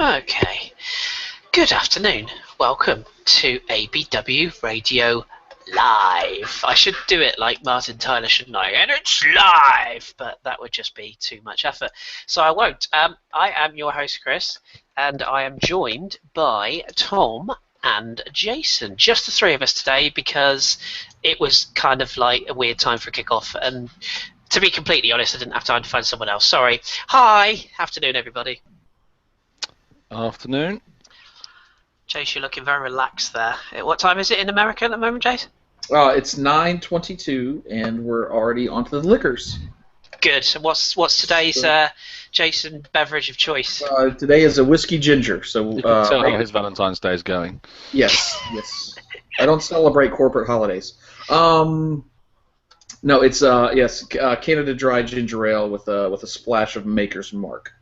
Okay. Good afternoon. Welcome to ABW Radio Live. I should do it like Martin Tyler, shouldn't I? And it's live, but that would just be too much effort. So I won't. I am your host, Kris, and I am joined by Tom and Jason. Just the three of us today because it was kind of like a weird time for a kickoff. And to be completely honest, I didn't have time to find someone else. Sorry. Hi. Afternoon, everybody. Afternoon. Jace, you're looking very relaxed there. What time is it in America at the moment, Jace? It's 9:22, and we're already onto the liquors. Good. So what's today's Jason beverage of choice? Today is a whiskey ginger. So you can tell how his Valentine's Day is going. Yes. I don't celebrate corporate holidays. No, it's Canada Dry Ginger Ale with a splash of Maker's Mark.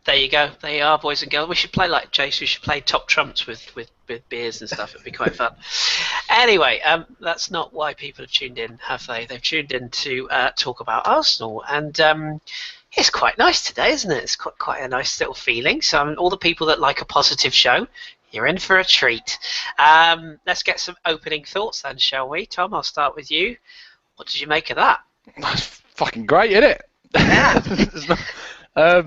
There you go. There you are, boys and girls. We should play like Jace. We should play top trumps with beers and stuff. It'd be quite fun. Anyway, that's not why people have tuned in, have they? They've tuned in to talk about Arsenal, and it's quite nice today, isn't it? It's quite a nice little feeling. So all the people that like a positive show, you're in for a treat. Let's get some opening thoughts then, shall we? Tom, I'll start with you. What did you make of that? That's fucking great, isn't it? Yeah.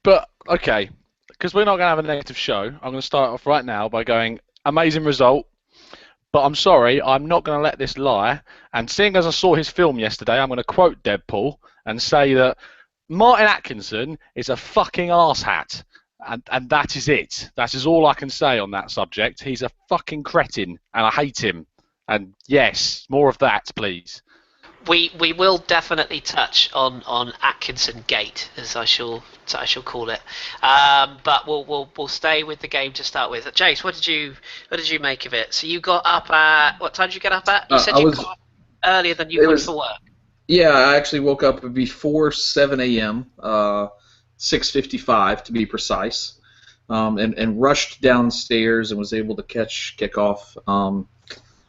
But, okay, because we're not going to have a negative show, I'm going to start off right now by going, amazing result, but I'm sorry, I'm not going to let this lie, and seeing as I saw his film yesterday, I'm going to quote Deadpool and say that Martin Atkinson is a fucking arsehat, and that is it. That is all I can say on that subject. He's a fucking cretin, and I hate him, and yes, more of that, please. We will definitely touch on Atkinson Gate, as I shall call it, but we'll stay with the game to start with. Jace, what did you make of it? So you got up at what time did you get up at? You said you got up earlier than you would for work. Yeah, I actually woke up before 7 a.m., 6:55 to be precise, and rushed downstairs and was able to catch kickoff.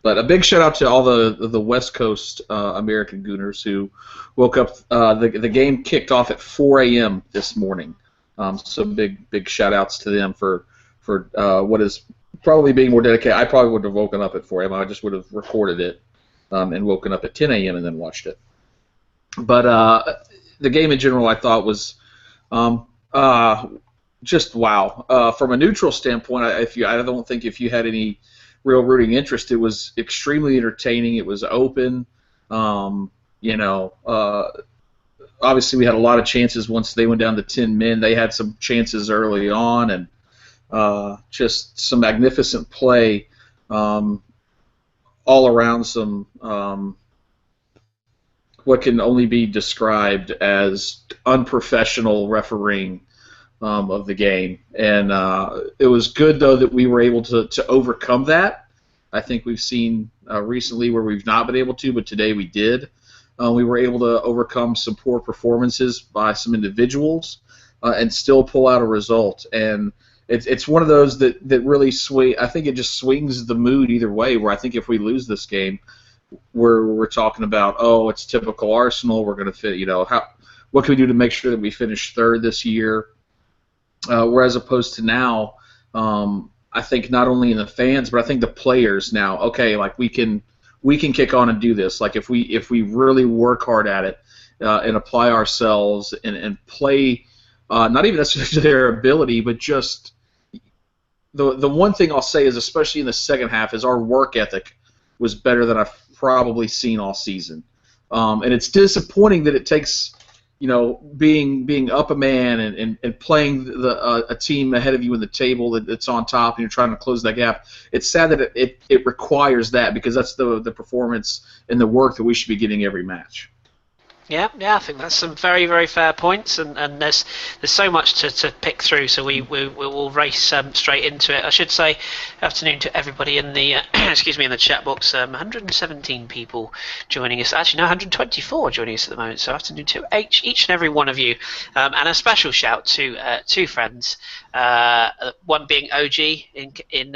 But a big shout out to all the West Coast American Gooners who woke up. The game kicked off at 4 a.m. this morning. So big shout outs to them for what is probably being more dedicated. I probably would have woken up at 4 a.m. I just would have recorded it and woken up at 10 a.m. and then watched it. But the game in general I thought was just wow. From a neutral standpoint, I don't think if you had any real rooting interest, it was extremely entertaining. It was open. Obviously we had a lot of chances once they went down to 10 men. They had some chances early on, and just some magnificent play all around. Some what can only be described as unprofessional refereeing of the game, and it was good though that we were able to overcome that. I think we've seen recently where we've not been able to, but today we did. We were able to overcome some poor performances by some individuals and still pull out a result. And it's one of those that really I think it just swings the mood either way. Where I think if we lose this game, we're talking about, oh, it's typical Arsenal. We're going to fit. What can we do to make sure that we finish third this year? Whereas opposed to now, I think not only in the fans, but I think the players now, okay, like we can kick on and do this. Like if we really work hard at it and apply ourselves and play, not even necessarily to their ability, but just the one thing I'll say is, especially in the second half, is our work ethic was better than I've probably seen all season. And it's disappointing that it takes, being up a man and playing a team ahead of you in the table that's on top and you're trying to close that gap. It's sad that it requires that, because that's the performance and the work that we should be getting every match. Yeah, I think that's some very, very fair points, and there's so much to pick through, so we will race straight into it. I should say afternoon to everybody in the in the chat box. 117 people joining us. Actually, no, 124 joining us at the moment. So afternoon to each and every one of you, and a special shout to two friends. One being OG in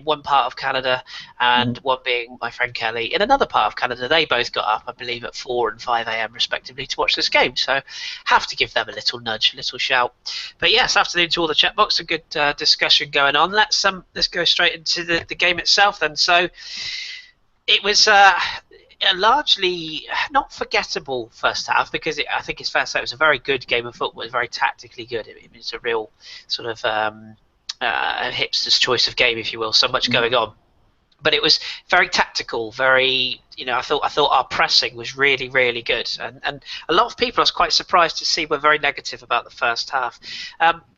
one part of Canada, and one being my friend Kelly in another part of Canada. They both got up, I believe, at 4 and 5 a.m. respectively, to watch this game. So have to give them a little nudge, a little shout. But yes, afternoon to all the chat box. A good discussion going on. Let's go straight into the game itself then. So it was a largely not forgettable first half, because I think it's fair to say it was a very good game of football. It was very tactically good. It was a real sort of a hipster's choice of game, if you will. So much going on. But it was very tactical, very, I thought our pressing was really, really good. And a lot of people, I was quite surprised to see, were very negative about the first half.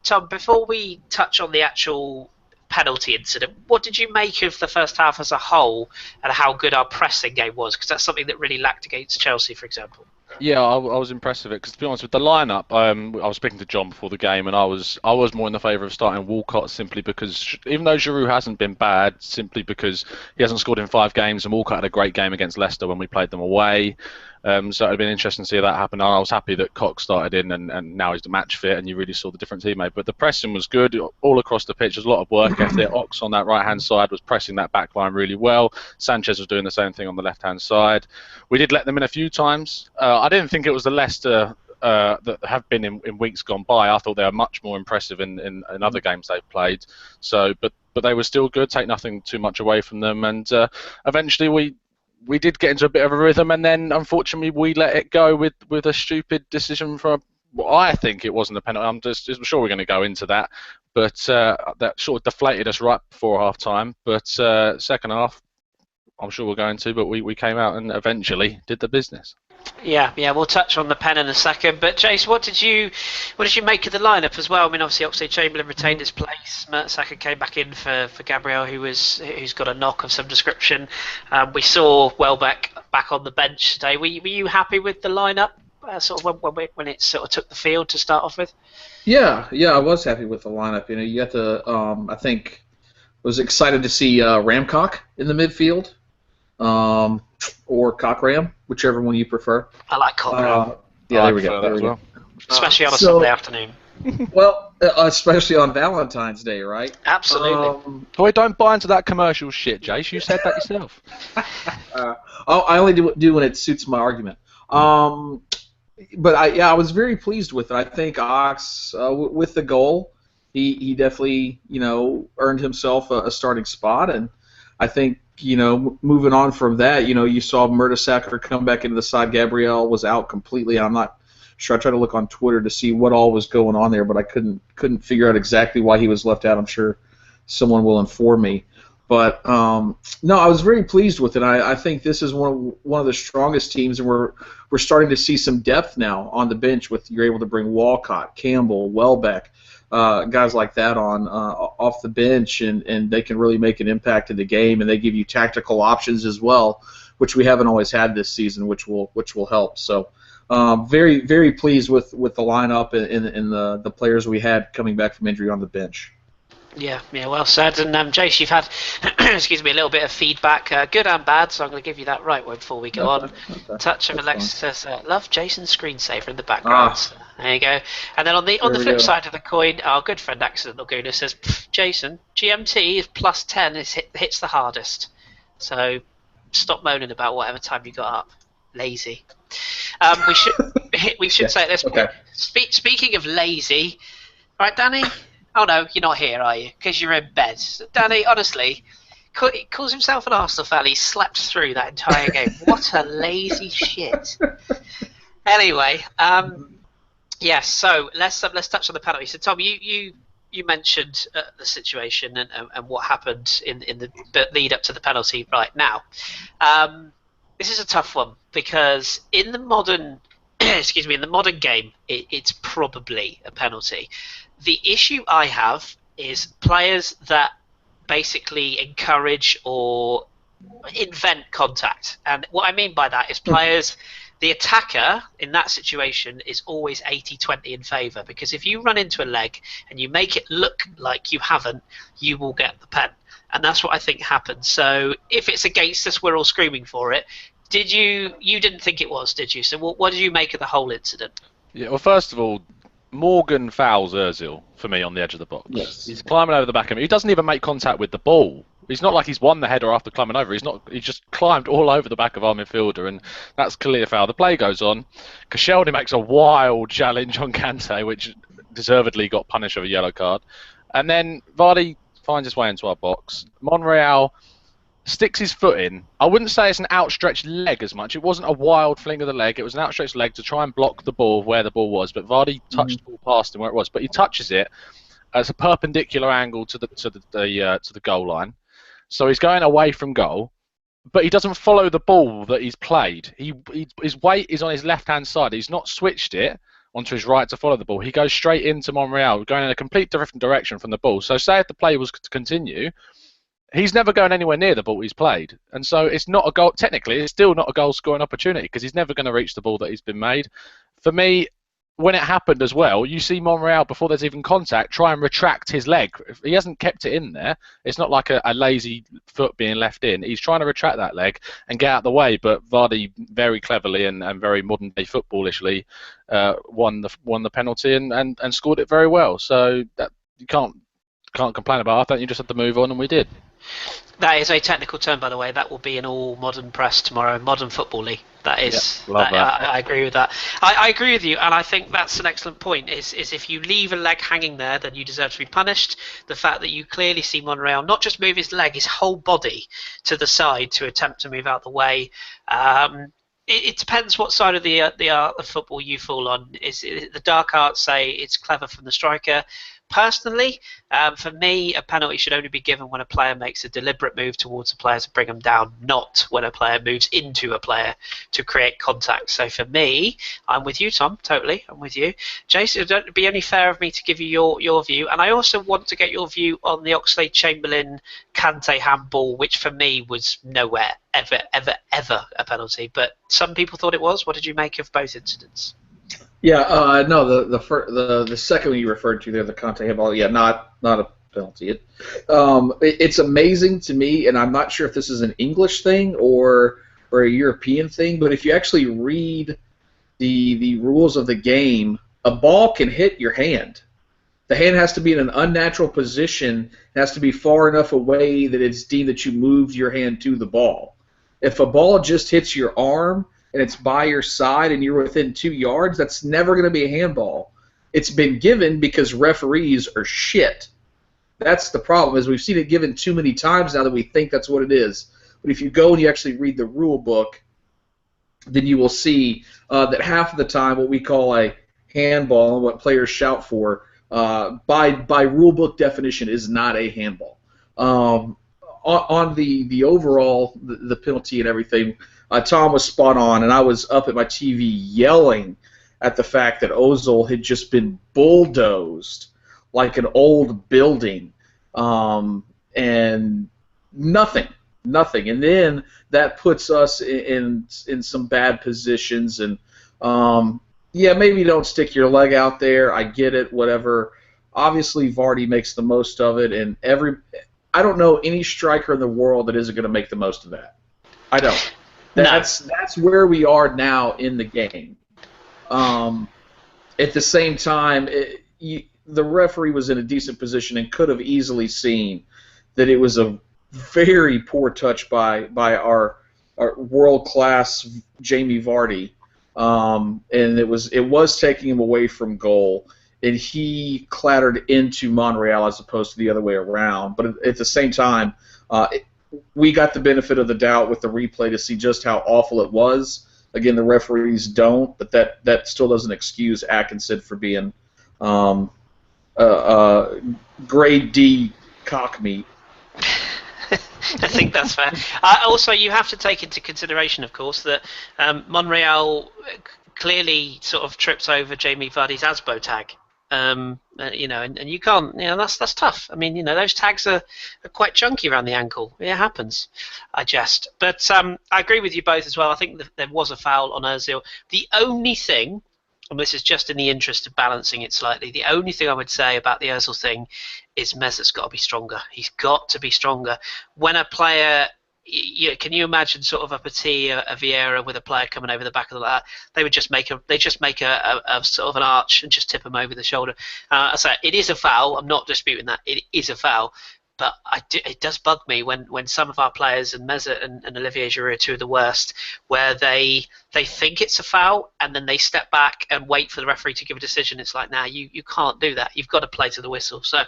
Tom, before we touch on the actual penalty incident, what did you make of the first half as a whole, and how good our pressing game was? Because that's something that really lacked against Chelsea, for example. Yeah, I was impressed with it, because to be honest with the lineup, I was speaking to John before the game, and I was more in the favour of starting Walcott, simply because even though Giroud hasn't been bad, simply because he hasn't scored in 5 games, and Walcott had a great game against Leicester when we played them away. So it would have been interesting to see that happen. I was happy that Cox started in, and now he's the match fit, and you really saw the difference he made. But the pressing was good all across the pitch. There's a lot of work ethic. Ox on that right-hand side was pressing that back line really well. Sanchez was doing the same thing on the left-hand side. We did let them in a few times. I didn't think it was the Leicester that have been in weeks gone by. I thought they were much more impressive in other games they've played. So, but they were still good. Take nothing too much away from them, and eventually we did get into a bit of a rhythm, and then unfortunately we let it go with a stupid decision from. Well, I think it wasn't a penalty. I'm sure we're going to go into that, but that sort of deflated us right before half time. But second half, I'm sure we're going to, but we came out and eventually did the business. Yeah, we'll touch on the pen in a second. But Jace, what did you make of the lineup as well? I mean, obviously Oxlade-Chamberlain retained his place. Mertesacker came back in for Gabriel, who's got a knock of some description. We saw Welbeck back on the bench today. Were you happy with the lineup? Sort of when it sort of took the field to start off with. Yeah, I was happy with the lineup. You got the I think was excited to see Ramcock in the midfield. Or Cockram, whichever one you prefer. I like Cockram. Yeah, there we go. Especially on a Sunday afternoon. Well, especially on Valentine's Day, right? Absolutely. Boy, don't buy into that commercial shit, Jace. You said that yourself. I only do when it suits my argument. But I was very pleased with it. I think Ox, with the goal, he definitely earned himself a starting spot, and I think moving on from that, you saw Mertesacker come back into the side. Gabriel was out completely. I'm not sure. I tried to look on Twitter to see what all was going on there, but I couldn't figure out exactly why he was left out. I'm sure someone will inform me. But no, I was very pleased with it. I think this is one of the strongest teams, and we're starting to see some depth now on the bench. You're able to bring Walcott, Campbell, Welbeck. Guys like that off the bench, and they can really make an impact in the game, and they give you tactical options as well, which we haven't always had this season, which will help. So very, very pleased with the lineup and the players we had coming back from injury on the bench. Yeah, well said. And Jace, you've had, excuse me, a little bit of feedback, good and bad, so I'm going to give you that right before we go on. Okay. Touch of Alexis, love Jason's screensaver in the background. There you go. And then on the flip side of the coin, our good friend Accident Laguna says, Jason, GMT is plus 10, hits the hardest. So stop moaning about whatever time you got up. Lazy. We should say at this point. Okay. Speaking of lazy, right, Danny? Oh no, you're not here, are you? Because you're in bed. Danny, honestly, he calls himself an Arsenal fan. He slept through that entire game. What a lazy shit. Anyway, yes. So let's touch on the penalty. So Tom, you mentioned the situation and what happened in the lead up to the penalty right now. This is a tough one because in the modern, in the modern game, it's probably a penalty. The issue I have is players that basically encourage or invent contact. And what I mean by that is players, the attacker in that situation is always 80-20 in favour, because if you run into a leg and you make it look like you haven't, you will get the pen. And that's what I think happened. So if it's against us, we're all screaming for it. You didn't think it was, did you? So what did you make of the whole incident? Yeah, well, first of all, Morgan fouls Ozil for me on the edge of the box. Yes. He's climbing over the back of him. He doesn't even make contact with the ball. He's not like he's won the header after climbing over. He just climbed all over the back of our midfielder, and that's clearly a foul. The play goes on. Koscielny makes a wild challenge on Kante, which deservedly got punished with a yellow card. And then Vardy finds his way into our box. Monreal sticks his foot in. I wouldn't say it's an outstretched leg as much. It wasn't a wild fling of the leg. It was an outstretched leg to try and block the ball where the ball was. But Vardy touched the ball past him where it was. But he touches it as a perpendicular angle to the goal line. So he's going away from goal, but he doesn't follow the ball that he's played. His weight is on his left-hand side. He's not switched it onto his right to follow the ball. He goes straight into Monreal, going in a complete different direction from the ball. So say if the play was to continue, he's never going anywhere near the ball he's played. And so it's not a goal. Technically, it's still not a goal-scoring opportunity because he's never going to reach the ball that he's been made. For me, when it happened as well, you see Monreal, before there's even contact, try and retract his leg. If he hasn't kept it in there, it's not like a lazy foot being left in. He's trying to retract that leg and get out of the way, but Vardy very cleverly and very modern-day footballishly won the penalty and scored it very well. So that you can't complain about. I think you just had to move on, and we did. That is a technical term, by the way. That will be in all modern press tomorrow. Modern football-y. That is. Yeah, love that. I agree with that. I agree with you, and I think that's an excellent point. Is if you leave a leg hanging there, then you deserve to be punished. The fact that you clearly see Monreal not just move his leg, his whole body to the side to attempt to move out the way. It depends what side of the art of football you fall on. The dark arts say it's clever from the striker. Personally, for me, a penalty should only be given when a player makes a deliberate move towards a player to bring them down, not when a player moves into a player to create contact. So for me, I'm with you, Tom, totally. I'm with you. Jason, it would be only fair of me to give you your view. And I also want to get your view on the Oxlade-Chamberlain Kante handball, which for me was nowhere ever a penalty. But some people thought it was. What did you make of both incidents? Yeah, no, the second one you referred to there, the Conte handball, yeah, not a penalty. It's amazing to me, and I'm not sure if this is an English thing or a European thing, but if you actually read the rules of the game, a ball can hit your hand. The hand has to be in an unnatural position. It has to be far enough away that it's deemed that you moved your hand to the ball. If a ball just hits your arm and it's by your side and you're within 2 yards, that's never going to be a handball. It's been given because referees are shit. That's the problem, is we've seen it given too many times now that we think that's what it is. But if you go and you actually read the rule book, then you will see that half of the time what we call a handball and what players shout for, by rule book definition, is not a handball. On the overall, the penalty and everything, Tom was spot on, and I was up at my TV yelling at the fact that Ozil had just been bulldozed like an old building, and nothing. And then that puts us in some bad positions, and yeah, maybe don't stick your leg out there. I get it, whatever. Obviously, Vardy makes the most of it, and I don't know any striker in the world that isn't going to make the most of that. I don't. That's where we are now in the game. At the same time, the referee was in a decent position and could have easily seen that it was a very poor touch by our world-class Jamie Vardy, and it was taking him away from goal, and he clattered into Monreal as opposed to the other way around. But at the same time, we got the benefit of the doubt with the replay to see just how awful it was. Again, the referees don't, but that still doesn't excuse Atkinson for being grade D cock meat. I think that's fair. Also, you have to take into consideration, of course, that Monreal clearly sort of trips over Jamie Vardy's ASBO tag. And you can't, that's tough. I mean, those tags are quite chunky around the ankle. It happens. I jest. But I agree with you both as well. I think that there was a foul on Ozil. The only thing, and this is just in the interest of balancing it slightly, the only thing I would say about the Ozil thing is Mesut's got to be stronger. He's got to be stronger. When a player... can you imagine sort of a Petit, a Vieira with a player coming over the back of the lat? They would just make a sort of an arch and just tip him over the shoulder. I say it is a foul. I'm not disputing that. It is a foul. but it does bug me when some of our players, and Mesut and Olivier Giroud are two of the worst, where they think it's a foul and then they step back and wait for the referee to give a decision. It's like, nah, you can't do that. You've got to play to the whistle. So,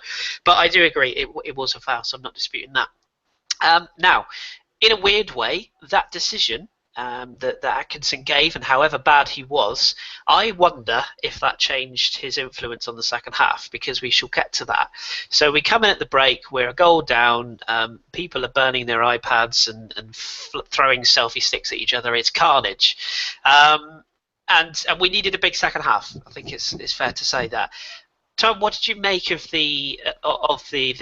but I do agree it was a foul, so I'm not disputing that. Now, in a weird way, that decision that Atkinson gave, and however bad he was, I wonder if that changed his influence on the second half, because we shall get to that. So we come in at the break, we're a goal down, people are burning their iPads and throwing selfie sticks at each other. It's carnage. And we needed a big second half. I think it's fair to say that. Tom, what did you make of the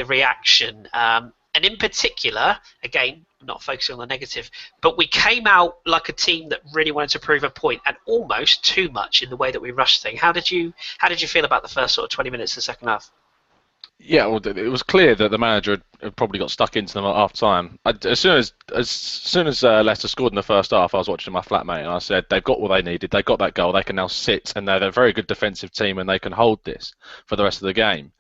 reaction? And in particular, again, not focusing on the negative, but we came out like a team that really wanted to prove a point, and almost too much in the way that we rushed things. How did you feel about the first sort of 20 minutes of the second half? Yeah, well, it was clear that the manager had probably got stuck into them at half time. As soon as Leicester scored in the first half, I was watching my flatmate and I said, they've got what they needed. They got that goal. They can now sit, and they're a very good defensive team, and they can hold this for the rest of the game.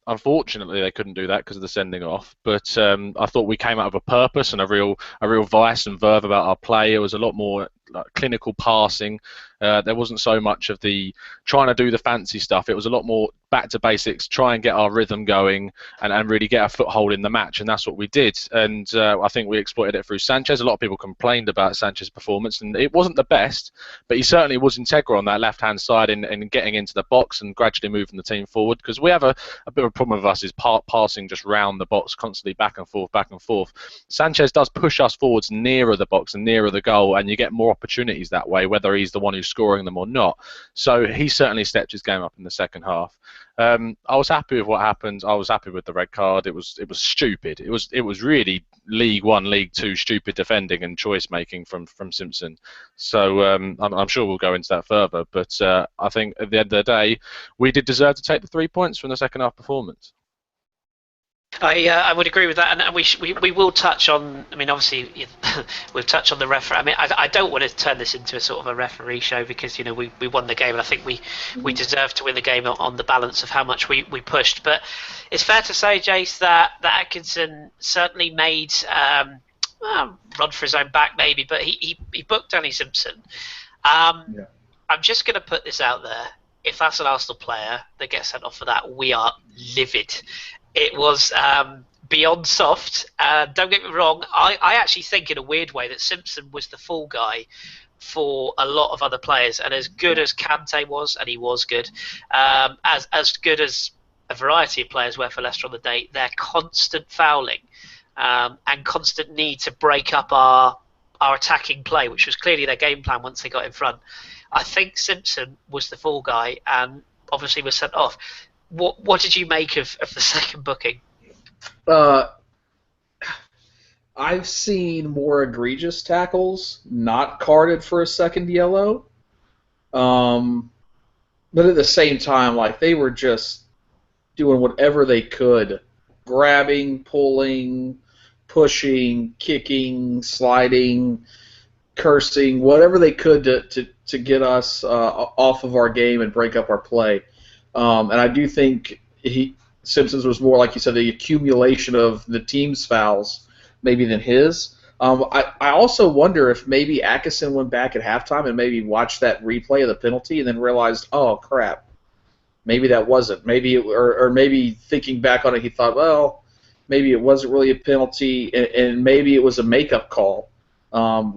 Unfortunately, they couldn't do that because of the sending off. But I thought we came out with a purpose and a real vice and verve about our play. It was a lot more like clinical passing. There wasn't so much of the trying to do the fancy stuff. It was a lot more back to basics, try and get our rhythm going and really get a foothold in the match, and that's what we did. And I think we exploited it through Sanchez. A lot of people complained about Sanchez's performance, and it wasn't the best, but he certainly was integral on that left-hand side in getting into the box and gradually moving the team forward, because we have a bit of a problem with us is passing just round the box constantly back and forth, back and forth. Sanchez does push us forwards nearer the box and nearer the goal, and you get more opportunities that way, whether he's the one who's scoring them or not. So he certainly stepped his game up in the second half. I was happy with what happened. I was happy with the red card. It was stupid. It was really League One, League Two stupid defending and choice making from Simpson. So I'm sure we'll go into that further. But I think at the end of the day, we did deserve to take the 3 points from the second half performance. I would agree with that, and we will touch on. I mean, obviously, we've touched on the referee. I mean, I don't want to turn this into a sort of a referee show, because we won the game, and I think we deserve to win the game on the balance of how much we pushed. But it's fair to say, Jace, that Atkinson certainly made run for his own back, maybe, but he booked Danny Simpson. I'm just going to put this out there. If that's an Arsenal player that gets sent off for that, we are livid. It was beyond soft. Don't get me wrong. I actually think, in a weird way, that Simpson was the fall guy for a lot of other players. And as good as Kante was, and he was good, as good as a variety of players were for Leicester on the day, their constant fouling and constant need to break up our attacking play, which was clearly their game plan once they got in front. I think Simpson was the fall guy, and obviously was sent off. What did you make of the second booking? I've seen more egregious tackles not carded for a second yellow, but at the same time, like, they were just doing whatever they could, grabbing, pulling, pushing, kicking, sliding, cursing, whatever they could to get us off of our game and break up our play. And I do think Simpson's was more, like you said, the accumulation of the team's fouls maybe than his. I also wonder if maybe Atkinson went back at halftime and maybe watched that replay of the penalty and then realized, oh, crap, maybe that wasn't. Or maybe thinking back on it, he thought, well, maybe it wasn't really a penalty, and maybe it was a makeup call,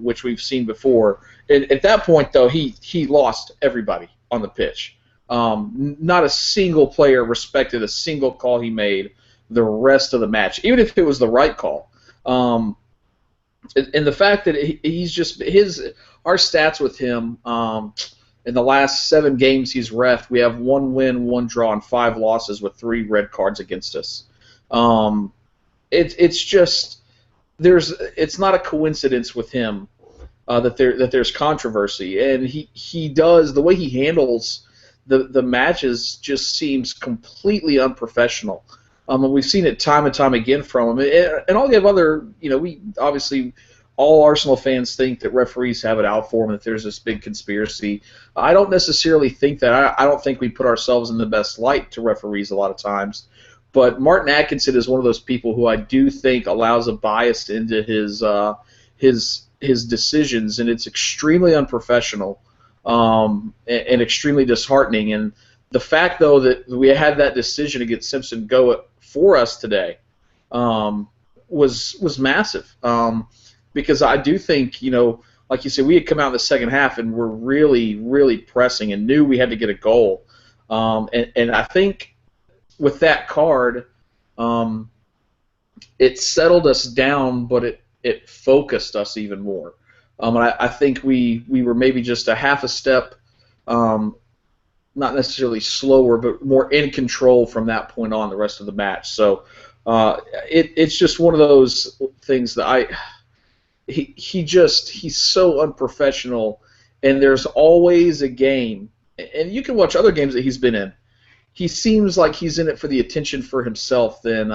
which we've seen before. And at that point, though, he lost everybody on the pitch. Not a single player respected a single call he made the rest of the match, even if it was the right call. And the fact that he's just our stats with him in the last 7 games he's reffed, we have 1 win, 1 draw, and 5 losses with 3 red cards against us. It's just it's not a coincidence with him that there's controversy, and he does the way he handles the matches just seems completely unprofessional. And we've seen it time and time again from him. And all the other, we obviously, all Arsenal fans think that referees have it out for them, that there's this big conspiracy. I don't necessarily think that. I don't think we put ourselves in the best light to referees a lot of times. But Martin Atkinson is one of those people who I do think allows a bias into his decisions, and it's extremely unprofessional and extremely disheartening. And the fact, though, that we had that decision against Simpson go for us today was massive. Because I do think, like you said, we had come out in the second half and were really, really pressing and knew we had to get a goal. And I think with that card, it settled us down, but it focused us even more. And I think we were maybe just a half a step, not necessarily slower, but more in control from that point on the rest of the match. So it's just one of those things that he's so unprofessional, and there's always a game, and you can watch other games that he's been in. He seems like he's in it for the attention for himself than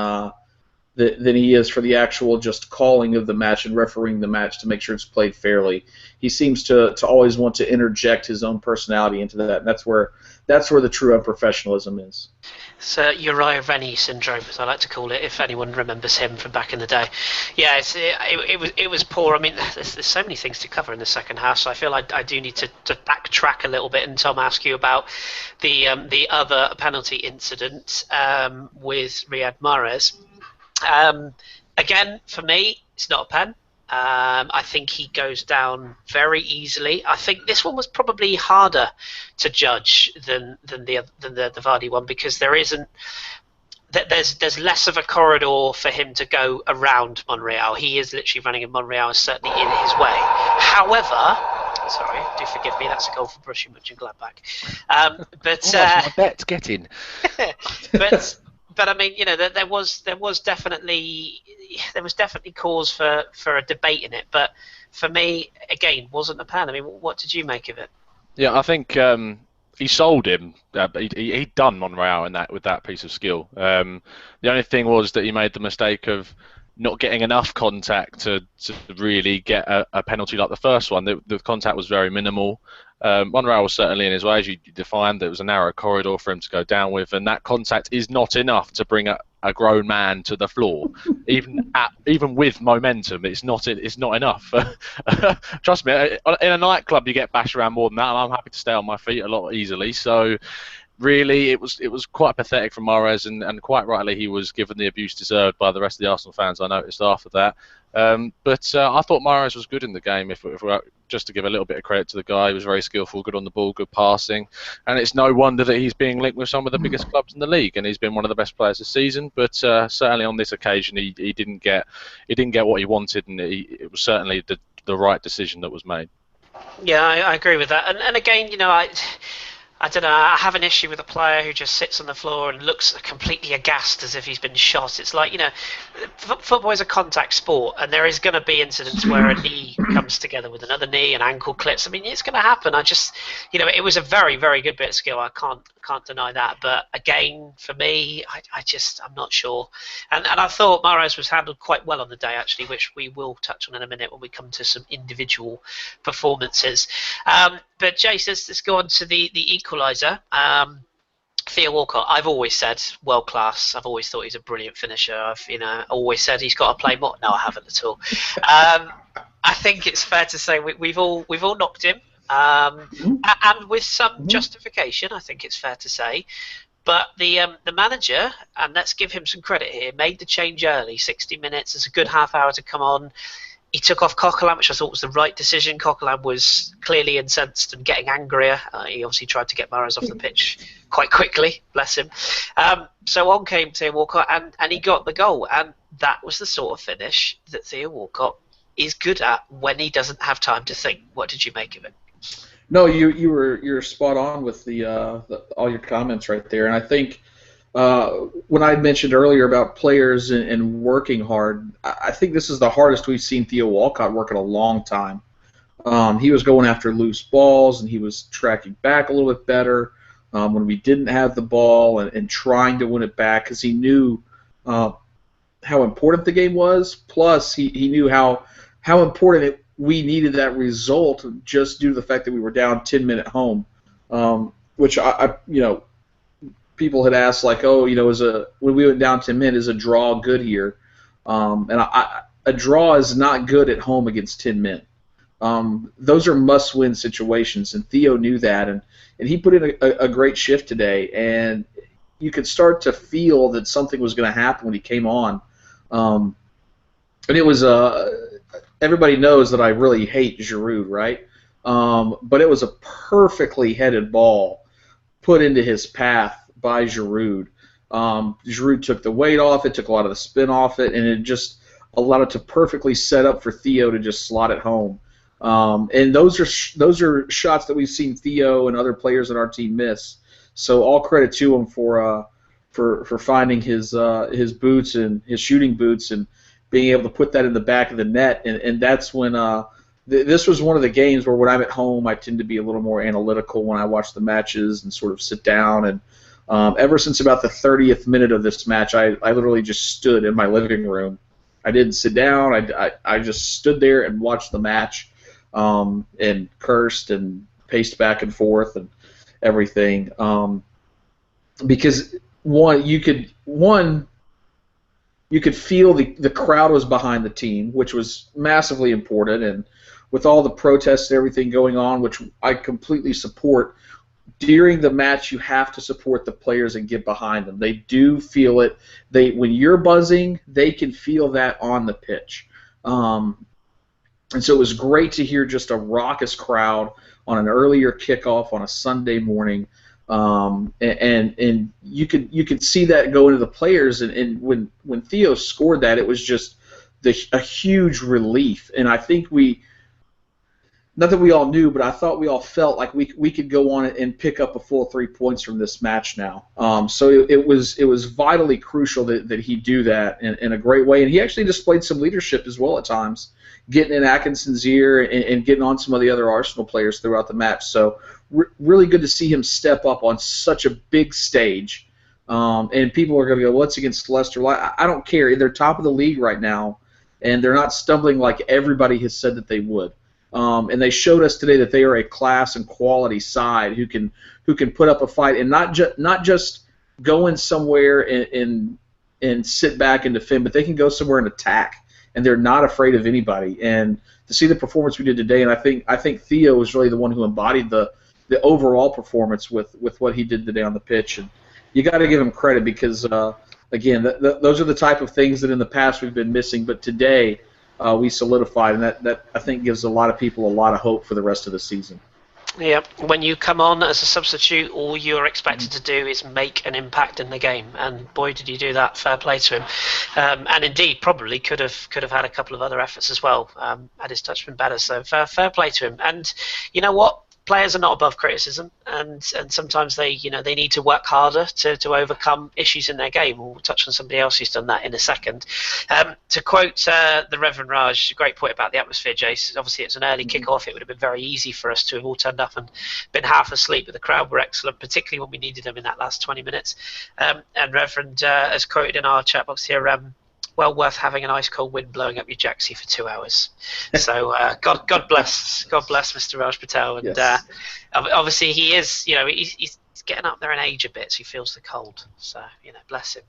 he is for the actual just calling of the match and refereeing the match to make sure it's played fairly. He seems to always want to interject his own personality into that, and that's where the true unprofessionalism is. So Uriah Rennie syndrome, as I like to call it, if anyone remembers him from back in the day. Yeah, it was poor. I mean, there's so many things to cover in the second half, so I feel like I do need to backtrack a little bit and Tom ask you about the other penalty incident with Riyad Mahrez. Again, for me, it's not a pen. I think he goes down very easily. I think this one was probably harder to judge than the Vardy one, because there's less of a corridor for him to go around Monreal. He is literally running, and Monreal is certainly in his way. However, sorry, do forgive me, that's a goal for Borussia Mönchengladbach. My bet, get in. But I mean, there was definitely cause for a debate in it. But for me, again, wasn't a pen. I mean, what did you make of it? Yeah, I think he sold him. He'd done Monreal with that piece of skill. The only thing was that he made the mistake of not getting enough contact to really get a penalty like the first one. The contact was very minimal. Monreal was certainly in his way, as you defined. There was a narrow corridor for him to go down with, and that contact is not enough to bring a grown man to the floor. Even with momentum, it's not enough. Trust me, in a nightclub you get bashed around more than that, and I'm happy to stay on my feet a lot easily. So really, it was quite pathetic from Mahrez, and quite rightly he was given the abuse deserved by the rest of the Arsenal fans, I noticed after that. But I thought Mahrez was good in the game. If we're just to give a little bit of credit to the guy, he was very skillful, good on the ball, good passing, and it's no wonder that he's being linked with some of the biggest clubs in the league, and he's been one of the best players this season. But certainly on this occasion, he didn't get what he wanted, and it was certainly the right decision that was made. Yeah, I agree with that. And again, I don't know, I have an issue with a player who just sits on the floor and looks completely aghast as if he's been shot. It's like, football is a contact sport, and there is going to be incidents where a knee comes together with another knee and ankle clips. I mean, it's going to happen. I just, it was a very, very good bit of skill. I can't deny that. But again, for me, I'm not sure. And I thought Mahrez was handled quite well on the day, actually, which we will touch on in a minute when we come to some individual performances. But Jace, let's go on to the equaliser. Theo Walcott, I've always said world class. I've always thought he's a brilliant finisher. I've always said he's got to play more. No, I haven't at all. I think it's fair to say we've all knocked him, and with some justification. I think it's fair to say. But the manager, and let's give him some credit here, made the change early. 60 minutes. It's a good half hour to come on. He took off Coquelin, which I thought was the right decision. Coquelin was clearly incensed and getting angrier. He obviously tried to get Mahrez off the pitch quite quickly, bless him. So on came Theo Walcott, and he got the goal. And that was the sort of finish that Theo Walcott is good at when he doesn't have time to think. What did you make of it? No, you're spot on with all your comments right there, and I think when I mentioned earlier about players and working hard, I think this is the hardest we've seen Theo Walcott work in a long time. He was going after loose balls, and he was tracking back a little bit better when we didn't have the ball, and trying to win it back because he knew how important the game was. Plus, he knew how important we needed that result just due to the fact that we were down 10-minute home, which I people had asked, like, oh, when we went down 10 men, is a draw good here? A draw is not good at home against 10 men. Those are must-win situations, and Theo knew that, and he put in a great shift today, and you could start to feel that something was going to happen when he came on. And it was everybody knows that I really hate Giroud, right? But it was a perfectly headed ball put into his path by Giroud. Giroud took the weight off it, took a lot of the spin off it, and it just allowed it to perfectly set up for Theo to just slot it home. And those are shots that we've seen Theo and other players on our team miss. So all credit to him for finding his boots and his shooting boots and being able to put that in the back of the net. And that's when this was one of the games where when I'm at home I tend to be a little more analytical when I watch the matches and sort of sit down. And ever since about the 30th minute of this match, I literally just stood in my living room. I didn't sit down. I just stood there and watched the match. And cursed and paced back and forth and everything, because you could feel the crowd was behind the team, which was massively important, and with all the protests and everything going on, which I completely support. During the match, you have to support the players and get behind them. They do feel it. When you're buzzing, they can feel that on the pitch. And so it was great to hear just a raucous crowd on an earlier kickoff on a Sunday morning, and you could see that go into the players. And when Theo scored that, it was just a huge relief. And I think not that we all knew, but I thought we all felt like we could go on and pick up a full 3 points from this match now. So it was vitally crucial that he do that in a great way, and he actually displayed some leadership as well at times, getting in Atkinson's ear and getting on some of the other Arsenal players throughout the match. So really good to see him step up on such a big stage. And people are going to go, well, it's against Leicester. I don't care. They're top of the league right now, and they're not stumbling like everybody has said that they would. And they showed us today that they are a class and quality side who can put up a fight and not just go in somewhere and sit back and defend, but they can go somewhere and attack, and they're not afraid of anybody. And to see the performance we did today, and I think Theo was really the one who embodied the overall performance with what he did today on the pitch, and you got to give him credit because again, those are the type of things that in the past we've been missing, but today. We solidified, and that I think gives a lot of people a lot of hope for the rest of the season. Yeah, when you come on as a substitute, all you're expected to do is make an impact in the game, and boy, did you do that! Fair play to him, and indeed, probably could have had a couple of other efforts as well. Had his touch been better, so fair play to him. And you know what? Players are not above criticism, and sometimes they need to work harder to overcome issues in their game. We'll touch on somebody else who's done that in a second. To quote the Reverend Raj, a great point about the atmosphere, Jace. Obviously, it's an early kick-off. It would have been very easy for us to have all turned up and been half asleep, but the crowd were excellent, particularly when we needed them in that last 20 minutes. And Reverend has quoted in our chat box here, well worth having an ice cold wind blowing up your jacksie for 2 hours. So God bless Mr. Raj Patel, and yes. Obviously he is, he's getting up there in age a bit, so he feels the cold. So bless him.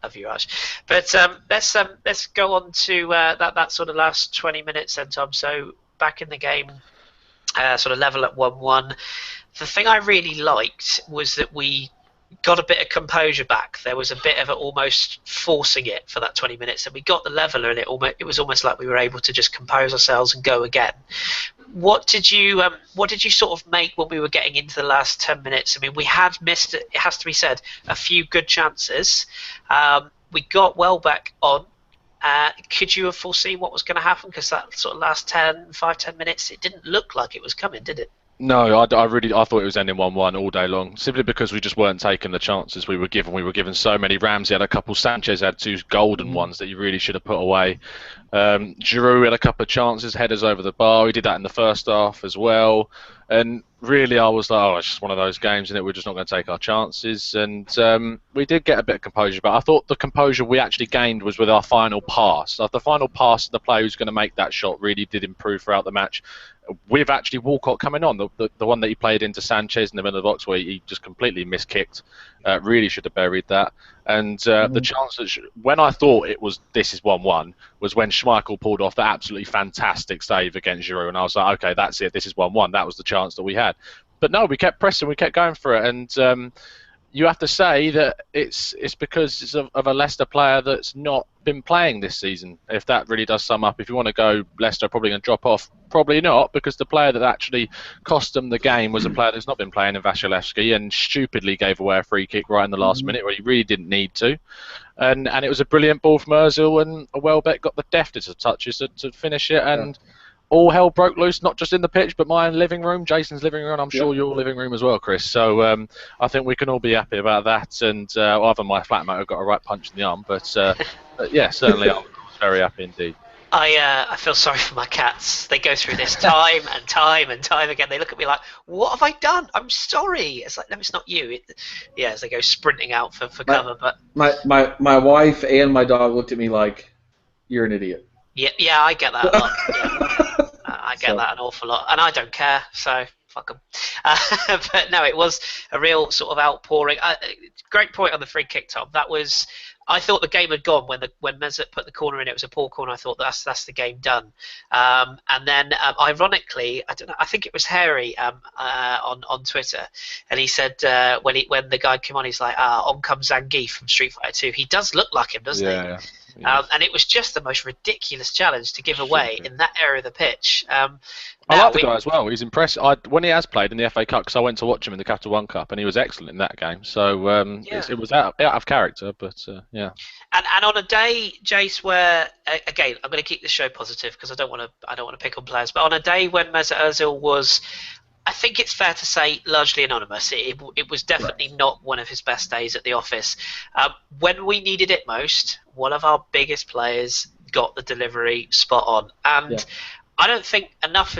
Love you, Raj. But let's go on to that sort of last 20 minutes then, Tom. So back in the game, sort of level at 1-1. The thing I really liked was that we got a bit of composure back. There was a bit of almost forcing it for that 20 minutes, and we got the leveler, and it was almost like we were able to just compose ourselves and go again. What did you sort of make when we were getting into the last 10 minutes? I mean, we had missed, it has to be said, a few good chances. We got Welbeck on. Could you have foreseen what was going to happen? Because that sort of last 5-10 minutes, it didn't look like it was coming, did it? No, I thought it was ending 1-1 all day long, simply because we just weren't taking the chances we were given. We were given so many. Ramsey had a couple, Sanchez had 2 golden ones that you really should have put away. Giroud had a couple of chances, headers over the bar. He did that in the first half as well. And really, I was like, it's just one of those games, and we're just not going to take our chances. And we did get a bit of composure, but I thought the composure we actually gained was with our final pass. The final pass, the player who's going to make that shot really did improve throughout the match. with actually Walcott coming on, the one that he played into Sanchez in the middle of the box where he just completely miskicked, really should have buried that. And the chance that when I thought this is 1-1 was when Schmeichel pulled off the absolutely fantastic save against Giroud, and I was like, okay, that's it, this is 1-1. That was the chance that we had. But no, we kept pressing, we kept going for it, and you have to say that it's because it's of a Leicester player that's not been playing this season. If that really does sum up, if you want to go Leicester are probably going to drop off, probably not, because the player that actually cost them the game was a player that's not been playing in Vasilevsky and stupidly gave away a free kick right in the last minute where he really didn't need to. And it was a brilliant ball from Ozil, and Welbeck got the deftest of touches to finish it, and all hell broke loose, not just in the pitch, but my living room, Jason's living room, and I'm sure your living room as well, Kris. So I think we can all be happy about that. And either my flatmate got a right punch in the arm, but yeah, certainly I'm very happy indeed. I feel sorry for my cats. They go through this time and time and time again. They look at me like, "What have I done? I'm sorry." It's like, no, it's not you. As they go sprinting out for cover. But my wife and my dog looked at me like, "You're an idiot." Yeah, I get that a lot. Yeah. I get that an awful lot, and I don't care, so fuck them. But no, it was a real sort of outpouring. Great point on the free kick, Tom. That was. I thought the game had gone when Mesut put the corner in. It was a poor corner. I thought that's the game done. And then, ironically, I don't know. I think it was Harry on Twitter, and he said when the guy came on, he's like, "On comes Zangief from Street Fighter 2." He does look like him, doesn't he? Yeah. And it was just the most ridiculous challenge to give away in that area of the pitch. I like the guy as well. He's impressive. When he has played in the FA Cup, because I went to watch him in the Capital One Cup, and he was excellent in that game. So it was out of character, but yeah. And on a day, Jace, where again I'm going to keep the show positive because I don't want to pick on players, but on a day when Mesut Ozil was, I think it's fair to say, largely anonymous. It was definitely not one of his best days at the office. When we needed it most, one of our biggest players got the delivery spot on, and I don't think enough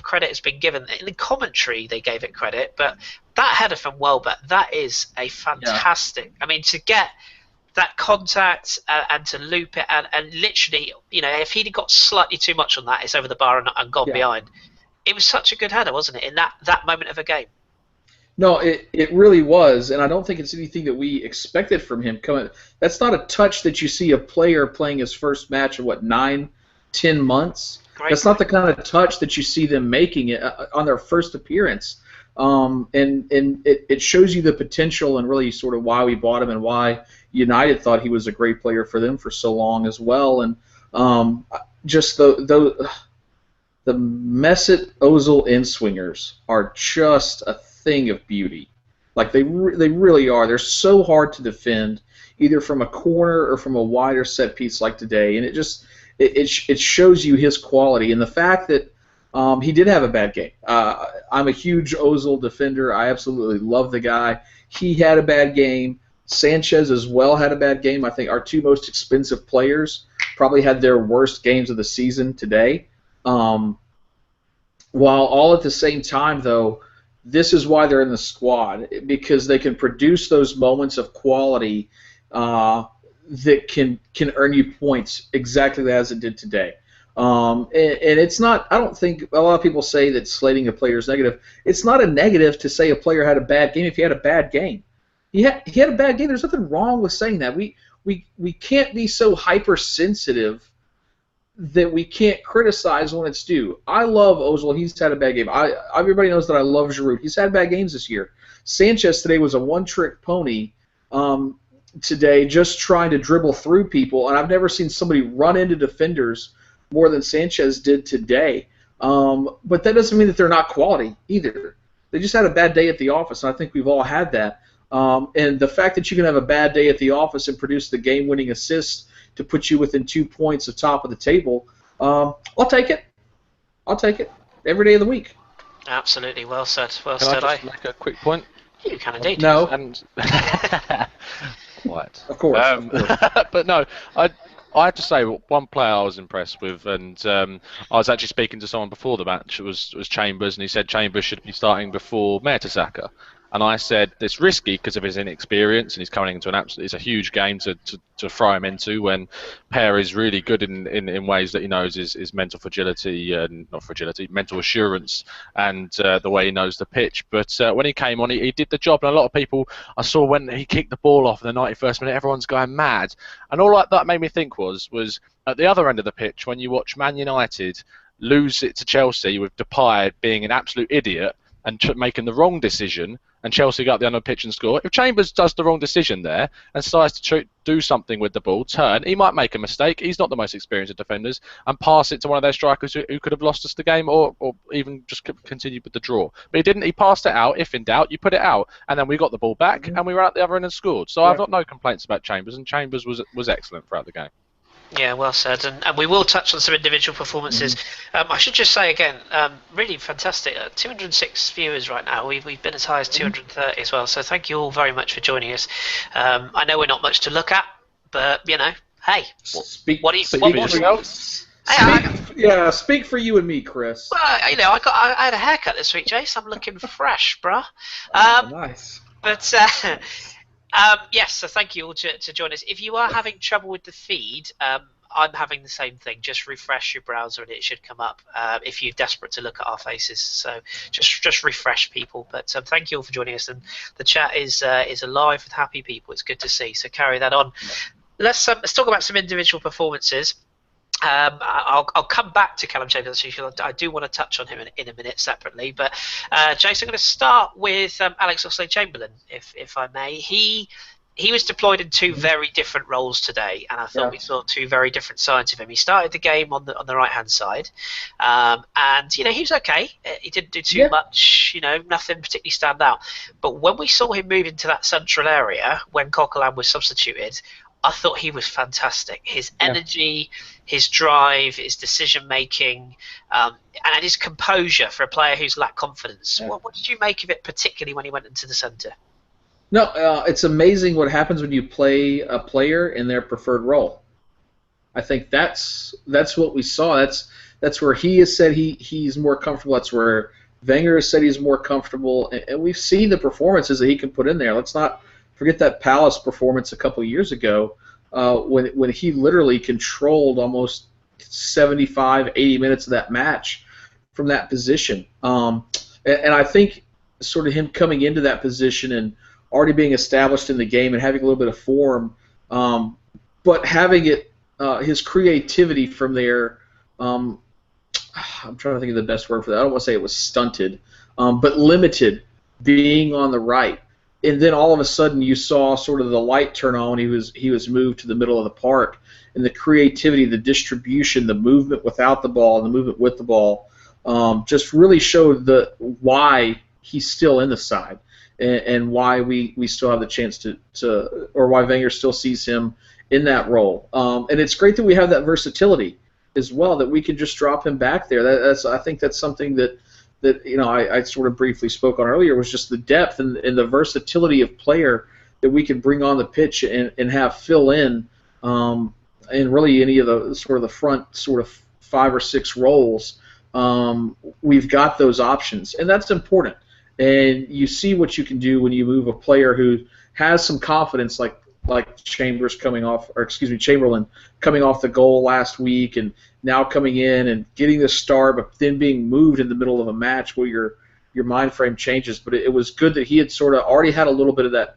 credit has been given. In the commentary, they gave it credit, but that header from Welbeck, that is a fantastic. I mean, to get that contact and to loop it, and literally, if he'd got slightly too much on that, it's over the bar and gone behind. It was such a good header, wasn't it, in that moment of a game? No, it really was, and I don't think it's anything that we expected from him coming. That's not a touch that you see a player playing his first match in, 9-10 months? That's not the kind of touch that you see them making it on their first appearance. And it shows you the potential and really sort of why we bought him and why United thought he was a great player for them for so long as well. And just the Mesut Ozil in-swingers are just a thing of beauty. Like they really are. They're so hard to defend, either from a corner or from a wider set piece like today. And it shows you his quality and the fact that he did have a bad game. I'm a huge Ozil defender. I absolutely love the guy. He had a bad game. Sanchez as well had a bad game. I think our two most expensive players probably had their worst games of the season today. While all at the same time, though, this is why they're in the squad, because they can produce those moments of quality that can earn you points exactly as it did today. And it's not, I don't think, a lot of people say that slating a player is negative. It's not a negative to say a player had a bad game if he had a bad game. He had a bad game. There's nothing wrong with saying that. We can't be so hypersensitive that we can't criticize when it's due. I love Ozil. He's had a bad game. Everybody knows that I love Giroud. He's had bad games this year. Sanchez today was a one-trick pony today, just trying to dribble through people, and I've never seen somebody run into defenders more than Sanchez did today. But that doesn't mean that they're not quality either. They just had a bad day at the office, and I think we've all had that. And the fact that you can have a bad day at the office and produce the game-winning assist to put you within 2 points of top of the table, I'll take it. I'll take it every day of the week. Absolutely, well said. Well Can said. I just make a quick point? You can indeed. No. And what? Of course. Of course. But no, I have to say one player I was impressed with, and I was actually speaking to someone before the match. It was Chambers, and he said Chambers should be starting before Mertesacker. And I said it's risky because of his inexperience, and he's coming into it's a huge game to throw him into when Per is really good in ways that he knows is mental fragility, not fragility, mental assurance, and the way he knows the pitch. But when he came on, he did the job, and a lot of people I saw when he kicked the ball off in the 91st minute, everyone's going mad. And all that made me think was at the other end of the pitch when you watch Man United lose it to Chelsea with Depay being an absolute idiot and making the wrong decision, and Chelsea got the end of the pitch and score. If Chambers does the wrong decision there and decides to do something with the ball, turn, he might make a mistake. He's not the most experienced of defenders, and pass it to one of their strikers who could have lost us the game or even just continued with the draw. But he didn't. He passed it out. If in doubt, you put it out, and then we got the ball back, and we were out the other end and scored. So I've got no complaints about Chambers, and Chambers was excellent throughout the game. Yeah, well said, and we will touch on some individual performances. I should just say again, really fantastic. 206 viewers right now. We've been as high as 230 as well. So thank you all very much for joining us. I know we're not much to look at, but hey, Speak what do you? Speak for you and me, Kris. Well, I had a haircut this week, Jace. I'm looking fresh, bruh. Nice. But yes, so thank you all to join us. If you are having trouble with the feed, I'm having the same thing. Just refresh your browser and it should come up if you're desperate to look at our faces. So just refresh, people. But thank you all for joining us. And the chat is alive with happy people. It's good to see. So carry that on. Let's talk about some individual performances. I'll come back to Callum Chambers. I do want to touch on him in a minute separately, but Jason, I'm going to start with Alex Oxlade-Chamberlain, if I may. He was deployed in two very different roles today, and I thought we saw two very different sides of him. He started the game on the right hand side, and he was okay. He didn't do too much, nothing particularly stand out. But when we saw him move into that central area when Coquelin was substituted, I thought he was fantastic. His energy, his drive, his decision making, and his composure for a player who's lacked confidence. Yeah. What did you make of it, particularly when he went into the centre? No, it's amazing what happens when you play a player in their preferred role. I think that's what we saw. That's where he has said he's more comfortable. That's where Wenger has said he's more comfortable, and we've seen the performances that he can put in there. Let's not forget that Palace performance a couple of years ago when he literally controlled almost 75, 80 minutes of that match from that position. And I think sort of him coming into that position and already being established in the game and having a little bit of form, but having it his creativity from there, I'm trying to think of the best word for that. I don't want to say it was stunted, but limited, being on the right. And then all of a sudden you saw sort of the light turn on. He was moved to the middle of the park, and the creativity, the distribution, the movement without the ball, and the movement with the ball, just really showed why he's still in the side, and why we still have the chance or why Wenger still sees him in that role. And it's great that we have that versatility as well, that we can just drop him back there. I think that's something that I sort of briefly spoke on earlier, was just the depth and the versatility of player that we can bring on the pitch and have fill in really any of the sort of the front sort of 5 or 6 roles. We've got those options, and that's important. And you see what you can do when you move a player who has some confidence, like Chamberlain coming off the goal last week, and now coming in and getting the start, but then being moved in the middle of a match where your mind frame changes. But it was good that he had sort of already had a little bit of that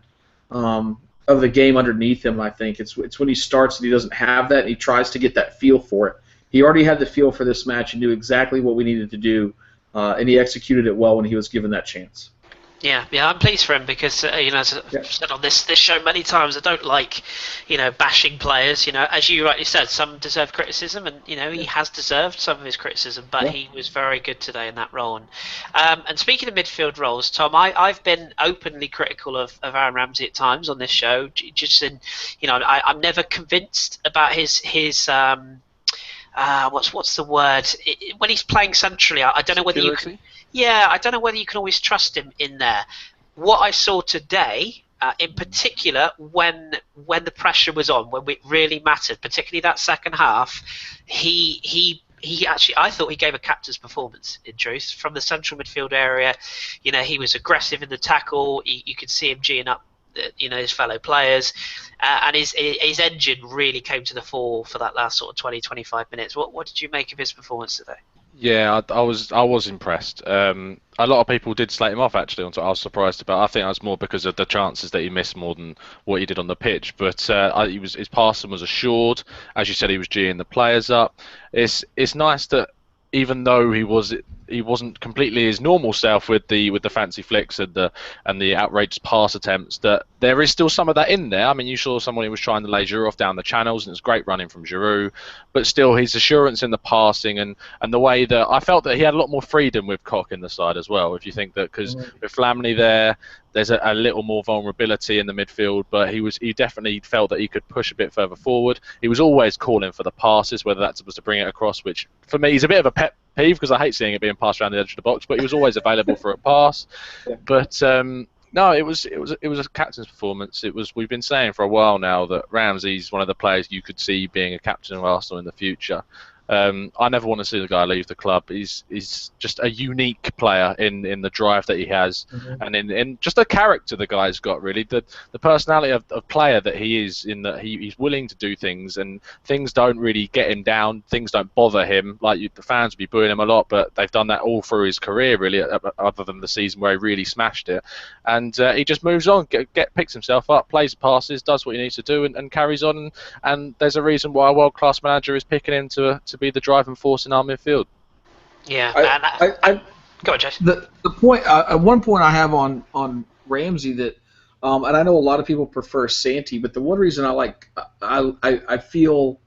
of the game underneath him. I think it's when he starts and he doesn't have that, and he tries to get that feel for it. He already had the feel for this match and knew exactly what we needed to do, and he executed it well when he was given that chance. Yeah, I'm pleased for him because as I've said on this show many times, I don't like bashing players. As you rightly said, some deserve criticism, and he has deserved some of his criticism, but he was very good today in that role. And speaking of midfield roles, Tom, I've been openly critical of Aaron Ramsey at times on this show. Just I'm never convinced about his what's the word, when he's playing centrally. I don't know whether you can. Yeah, I don't know whether you can always trust him in there. What I saw today, in particular, when the pressure was on, when it really mattered, particularly that second half, he I thought he gave a captain's performance, in truth, from the central midfield area. He was aggressive in the tackle. You could see him geeing up, his fellow players, and his engine really came to the fore for that last sort of 20-25 minutes. What did you make of his performance today? Yeah, I was impressed. A lot of people did slate him off actually. I was surprised about. I think that was more because of the chances that he missed more than what he did on the pitch. But his passing was assured. As you said, he was geeing the players up. It's nice that even though he wasn't completely his normal self with the fancy flicks and the outrageous pass attempts, that there is still some of that in there. I mean, you saw someone who was trying to lay Giroud off down the channels, and it's great running from Giroud, but still his assurance in the passing and the way that I felt that he had a lot more freedom with Koch in the side as well. If you think that, because with Flamini there's a little more vulnerability in the midfield, but he definitely felt that he could push a bit further forward. He was always calling for the passes, whether that was to bring it across, which for me is a bit of a pet peeve because I hate seeing it being passed around the edge of the box. But he was always available for a pass. Yeah. But no, it was a captain's performance. We've been saying for a while now that Ramsey's one of the players you could see being a captain of Arsenal in the future. I never want to see the guy leave the club. He's just a unique player in the drive that he has, and in just the character the guy's got. Really, the personality of player that he is, in that he's willing to do things, and things don't really get him down. Things don't bother him. Like the fans would be booing him a lot, but they've done that all through his career, really, other than the season where he really smashed it. And he just moves on, picks himself up, plays the passes, does what he needs to do, and carries on. And there's a reason why a world-class manager is picking him to be the driving force in our midfield. Yeah, go on, Jason. The point, one point I have on Ramsey that, and I know a lot of people prefer Santi, but the one reason I feel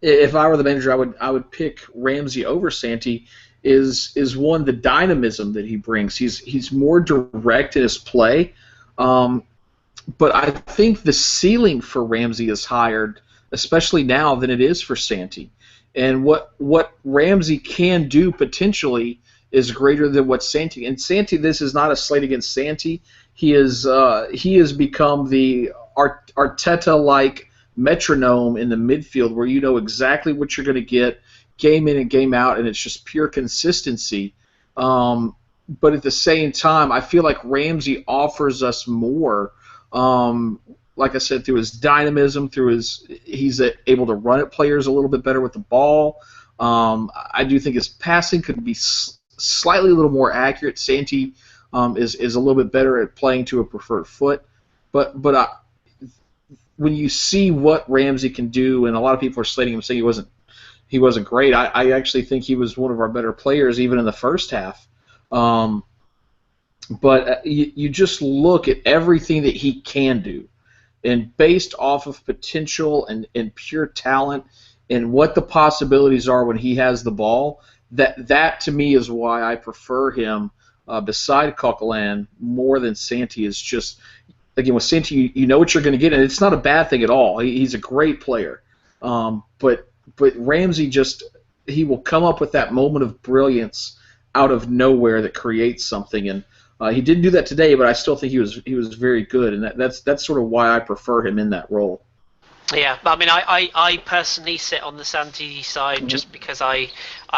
if I were the manager, I would pick Ramsey over Santi is one, the dynamism that he brings. He's more direct in his play, but I think the ceiling for Ramsey is higher, especially now, than it is for Santi. And what Ramsey can do potentially is greater than what Santi. And Santi, this is not a slate against Santi. He has become the Arteta-like metronome in the midfield, where you know exactly what you're going to get game in and game out, and it's just pure consistency. But at the same time, I feel like Ramsey offers us more. Like I said, through his dynamism, he's able to run at players a little bit better with the ball. I do think his passing could be slightly a little more accurate. Santi is a little bit better at playing to a preferred foot. But when you see what Ramsey can do, and a lot of people are slating him saying he wasn't great, I actually think he was one of our better players even in the first half. But you just look at everything that he can do. And based off of potential and pure talent and what the possibilities are when he has the ball, that to me is why I prefer him beside Coquelin more than Santi. Is just, again, with Santi, you know what you're going to get, and it's not a bad thing at all. He's a great player. But Ramsey he will come up with that moment of brilliance out of nowhere that creates something. And he didn't do that today, but I still think he was very good, and that's sort of why I prefer him in that role. Yeah, I mean, I personally sit on the Santi side just because I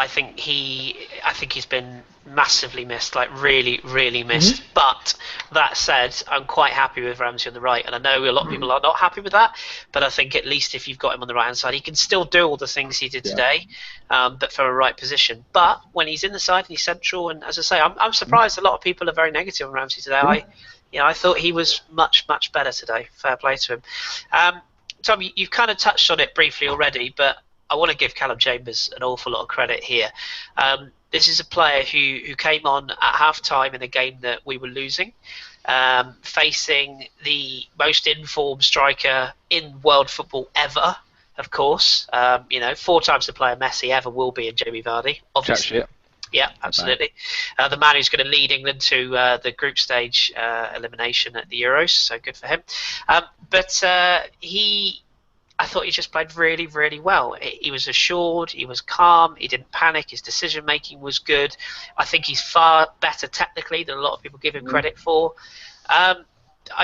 think he's been massively missed, like really, really missed. But that said, I'm quite happy with Ramsey on the right, and I know a lot of people are not happy with that. But I think at least if you've got him on the right hand side, he can still do all the things he did today, but from a right position. But when he's in the side and he's central, and as I say, I'm surprised a lot of people are very negative on Ramsey today. I thought he was much, much better today. Fair play to him. Tom, you've kind of touched on it briefly already, but I want to give Callum Chambers an awful lot of credit here. This is a player who came on at half-time in a game that we were losing, facing the most informed striker in world football ever, of course. 4 times the player Messi ever will be in Jamie Vardy, obviously. Yeah, absolutely. The man who's going to lead England to the group stage elimination at the Euros, so good for him. But I thought he just played really, really well. He was assured, he was calm, he didn't panic, his decision-making was good. I think he's far better technically than a lot of people give him credit for. I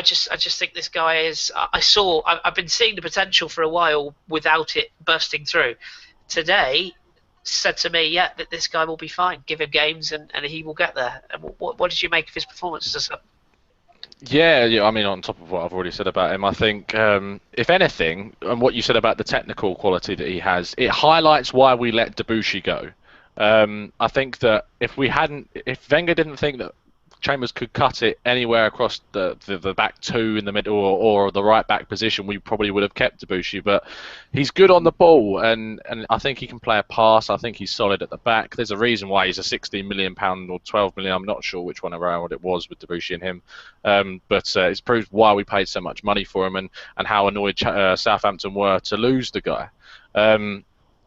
just think this guy is... I've been seeing the potential for a while without it bursting through. Today, said to me, yeah, that this guy will be fine. Give him games and he will get there. And what did you make of his performance as a sub? Yeah. I mean, on top of what I've already said about him, I think if anything, and what you said about the technical quality that he has, it highlights why we let Debussy go. I think that if Wenger didn't think that Chambers could cut it anywhere across the back two in the middle or the right back position, we probably would have kept Debussy. But he's good on the ball, and I think he can play a pass. I think he's solid at the back. There's a reason why he's a £16 million or 12 million. I'm not sure which one around it was with Debussy and him. But it's proved why we paid so much money for him and how annoyed Southampton were to lose the guy.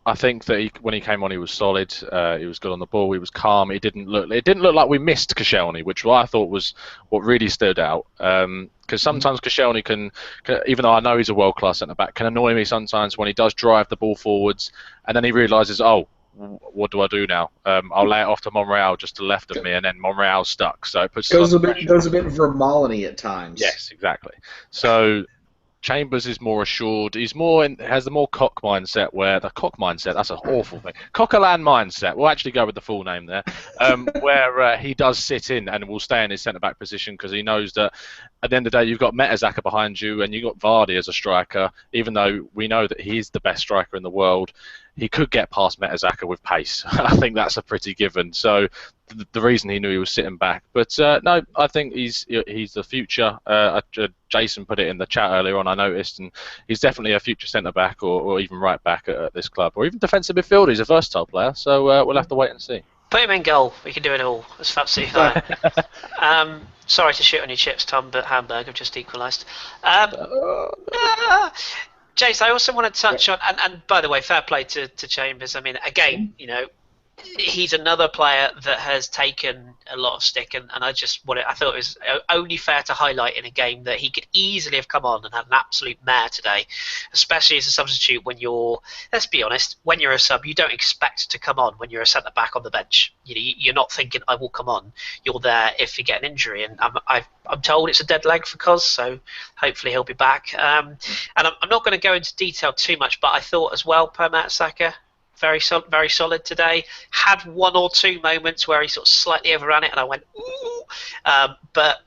I think that when he came on, he was solid. He was good on the ball. He was calm. It didn't look like we missed Koscielny, which I thought was what really stood out. Because sometimes Koscielny can, even though I know he's a world-class centre-back, can annoy me sometimes when he does drive the ball forwards, and then he realises, oh, what do I do now? I'll lay it off to Monreal just to the left of me, and then Monreal's stuck. So it puts goes a bit Vermaelen-y at times. Yes, exactly. So Chambers is more assured. He's has the more cock mindset. That's an awful thing. Coquelin mindset. We'll actually go with the full name there. Where he does sit in and will stay in his centre back position because he knows that at the end of the day you've got Mertesacker behind you and you've got Vardy as a striker. Even though we know that he's the best striker in the world, he could get past Mertesacker with pace. I think that's a pretty given. So the reason he knew he was sitting back. But no, I think he's the future. Jason put it in the chat earlier on, I noticed, and he's definitely a future centre-back or even right-back at this club. Or even defensive midfielder. He's a versatile player, so we'll have to wait and see. Put him in goal. We can do it all. That's absolutely fine. Sorry to shoot on your chips, Tom, but Hamburg have just equalised. Jace, I also want to touch on, and by the way, fair play to Chambers. I mean, again, he's another player that has taken a lot of stick, and I thought it was only fair to highlight in a game that he could easily have come on and had an absolute mare today, especially as a substitute let's be honest, when you're a sub, you don't expect to come on when you're a centre-back on the bench. You're not thinking, I will come on. You're there if you get an injury, and I'm told it's a dead leg for Cos, so hopefully he'll be back. And I'm not going to go into detail too much, but I thought as well, Per Mertesacker, very solid today. Had one or two moments where he sort of slightly overran it, and I went, ooh. But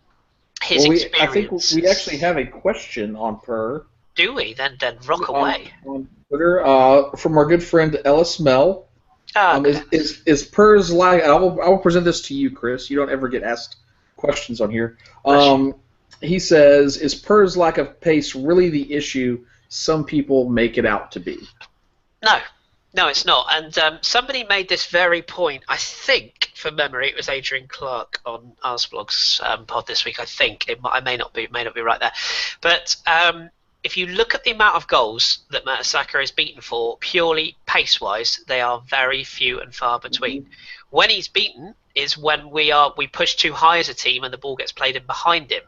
his experience. I think we actually have a question on Per. Do we? Then rock away. On Twitter, from our good friend Ellis Mel. Okay. Is Per's like? I will present this to you, Kris. You don't ever get asked questions on here. He says, is Per's lack of pace really the issue some people make it out to be? No, it's not. And somebody made this very point. I think, from memory, it was Adrian Clark on Arsblog's pod this week. I think I may not be right there. But if you look at the amount of goals that Mertesacker is beaten for, purely pace-wise, they are very few and far between. Mm-hmm. When he's beaten is when we push too high as a team and the ball gets played in behind him.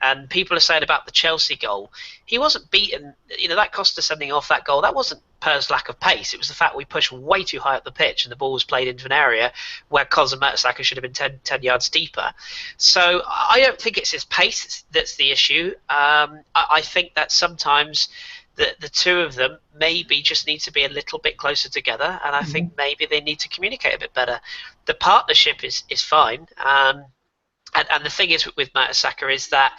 And people are saying about the Chelsea goal, he wasn't beaten. That cost us sending off that goal. That wasn't Per's lack of pace. It was the fact we pushed way too high up the pitch and the ball was played into an area where Cos and Mertesacker should have been 10 yards deeper. So I don't think it's his pace that's the issue. I think that sometimes the two of them maybe just need to be a little bit closer together, and I think maybe they need to communicate a bit better. The partnership is fine, and the thing is with Mertesacker is that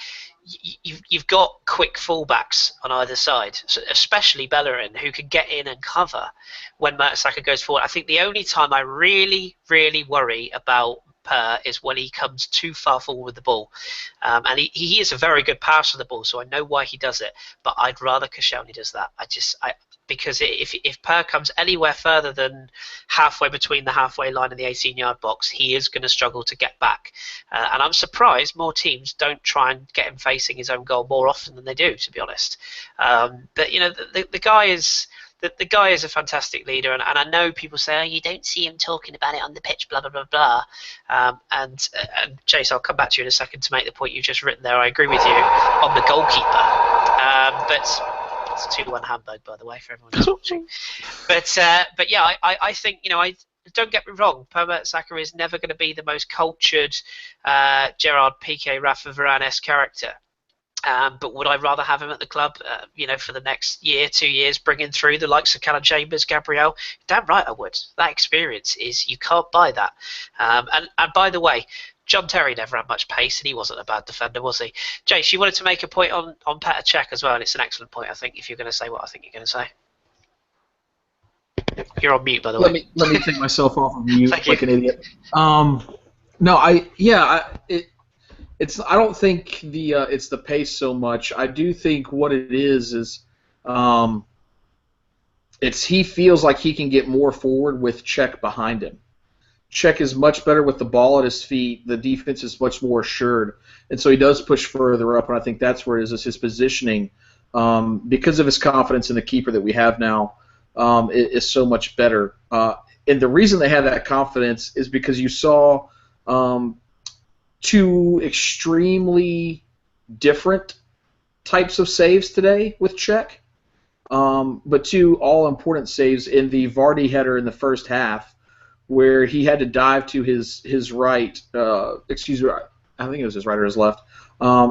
you've got quick fullbacks on either side, so especially Bellerin, who can get in and cover when Mertesacker goes forward. I think the only time I really, really worry about Per is when he comes too far forward with the ball, and he is a very good passer of the ball, so I know why he does it, but I'd rather Koscielny does that. Because if Per comes anywhere further than halfway between the halfway line and the 18-yard box, he is going to struggle to get back, and I'm surprised more teams don't try and get him facing his own goal more often than they do, to be honest. But the guy is. The guy is a fantastic leader, and I know people say, oh, you don't see him talking about it on the pitch, blah, blah, blah, blah. And Jace, I'll come back to you in a second to make the point you've just written there. I agree with you on the goalkeeper. But it's 2-1 Hamburg, by the way, for everyone who's watching. But yeah, I think, don't get me wrong, Per Mertesacker is never going to be the most cultured Gerard Piqué, Rafa Varane-esque character. But would I rather have him at the club, for the next year, 2 years, bringing through the likes of Callum Chambers, Gabriel? Damn right I would. That experience you can't buy that. And by the way, John Terry never had much pace, and he wasn't a bad defender, was he? Jace, you wanted to make a point on Petr Cech as well, and it's an excellent point, I think, if you're going to say what I think you're going to say. You're on mute, by the way. Let me take myself off of mute like an idiot. It's I don't think it's the pace so much. I do think what it is it's he feels like he can get more forward with Cech behind him. Cech is much better with the ball at his feet. The defense is much more assured, and so he does push further up. And I think that's where it is his positioning, because of his confidence in the keeper that we have now, is so much better. And the reason they have that confidence is because you saw two extremely different types of saves today with Cech, but two all-important saves in the Vardy header in the first half, where he had to dive to his right, excuse me, I think it was his right or his left,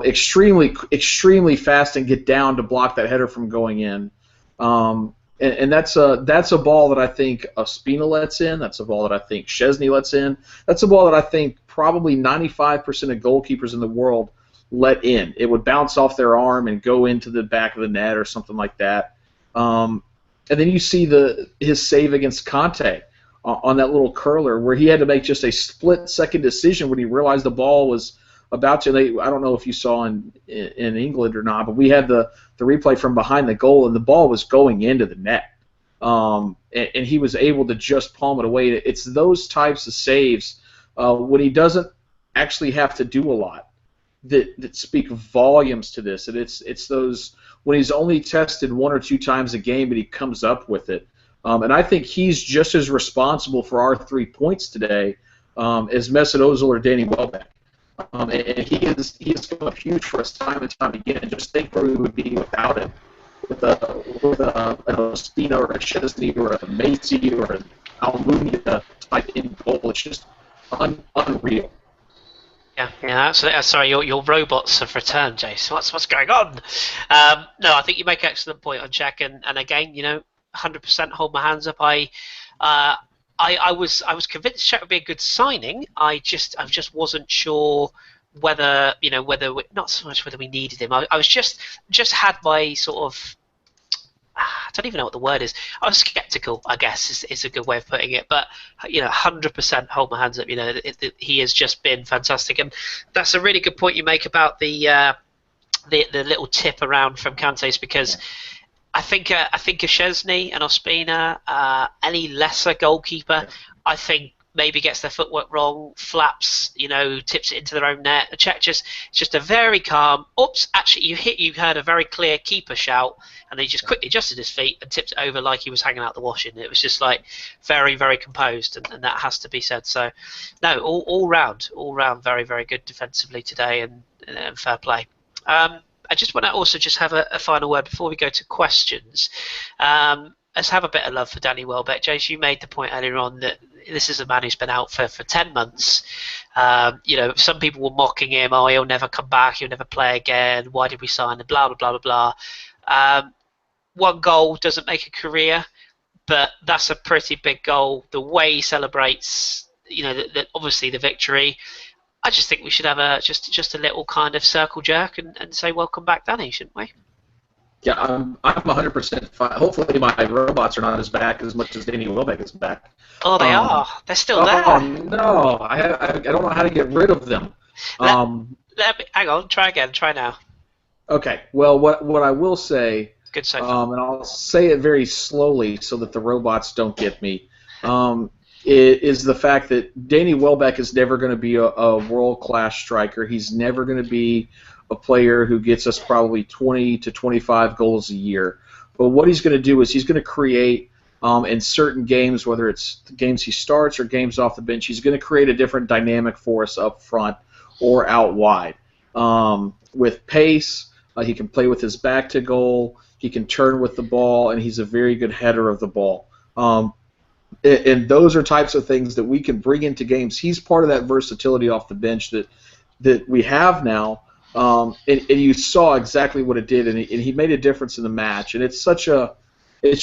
extremely fast and get down to block that header from going in. And that's a ball that I think Ospina lets in. That's a ball that I think Szczesny lets in. That's a ball that I think probably 95% of goalkeepers in the world let in. It would bounce off their arm and go into the back of the net or something like that. And then you see his save against Conte on that little curler where he had to make just a split-second decision when he realized the ball was about to. I don't know if you saw in England or not, but we had the replay from behind the goal, and the ball was going into the net. And he was able to just palm it away. It's those types of saves when he doesn't actually have to do a lot that speak volumes to this. And it's those when he's only tested one or two times a game, but he comes up with it. And I think he's just as responsible for our 3 points today as Mesut Ozil or Danny Welbeck. And he has come up huge for us time and time again. Just think where we would be without him. With an Ospina or a Szczesny or a Macy or an Almunia type in goal. It's just unreal. Yeah, sorry, your robots have returned, Jace. What's going on? No, I think you make an excellent point on Cech, and again, 100% hold my hands up. I was convinced Cech would be a good signing. I just wasn't sure whether not so much whether we needed him. I was just had my sort of, I don't even know what the word is. I was skeptical, I guess is a good way of putting it. But 100% hold my hands up. He has just been fantastic, and that's a really good point you make about the little tip around from Kante's, because I think a Szczesny and Ospina, any lesser goalkeeper, I think maybe gets their footwork wrong, flaps, tips it into their own net. Cech just a very calm. Oops, actually you heard a very clear keeper shout, and he just quickly adjusted his feet and tipped it over like he was hanging out the washing. It was just like very, very composed, and that has to be said. So, no, all round, very, very good defensively today, and fair play. I just want to also just have a final word before we go to questions. Let's have a bit of love for Danny Welbeck. Jace, you made the point earlier on that this is a man who's been out for 10 months. Some people were mocking him. Oh, he'll never come back. He'll never play again. Why did we sign him? Blah, blah, blah, blah, blah. One goal doesn't make a career, but that's a pretty big goal. The way he celebrates, obviously the victory. I just think we should have just a little kind of circle jerk and say welcome back, Danny, shouldn't we? Yeah, I'm 100% fine. Hopefully my robots are not as back as much as Danny Welbeck is back. Oh, they are. They're still there. Oh, no. I don't know how to get rid of them. Hang on. Try again. Try now. Okay. Well, what I will say, good so far. and I'll say it very slowly so that the robots don't get me, is the fact that Danny Welbeck is never going to be a world-class striker. He's never going to be a player who gets us probably 20 to 25 goals a year. But what he's going to do is he's going to create, in certain games, whether it's the games he starts or games off the bench, he's going to create a different dynamic for us up front or out wide. With pace, he can play with his back to goal, he can turn with the ball, and he's a very good header of the ball. And those are types of things that we can bring into games. He's part of that versatility off the bench that we have now. and you saw exactly what it did, and he made a difference in the match. And it's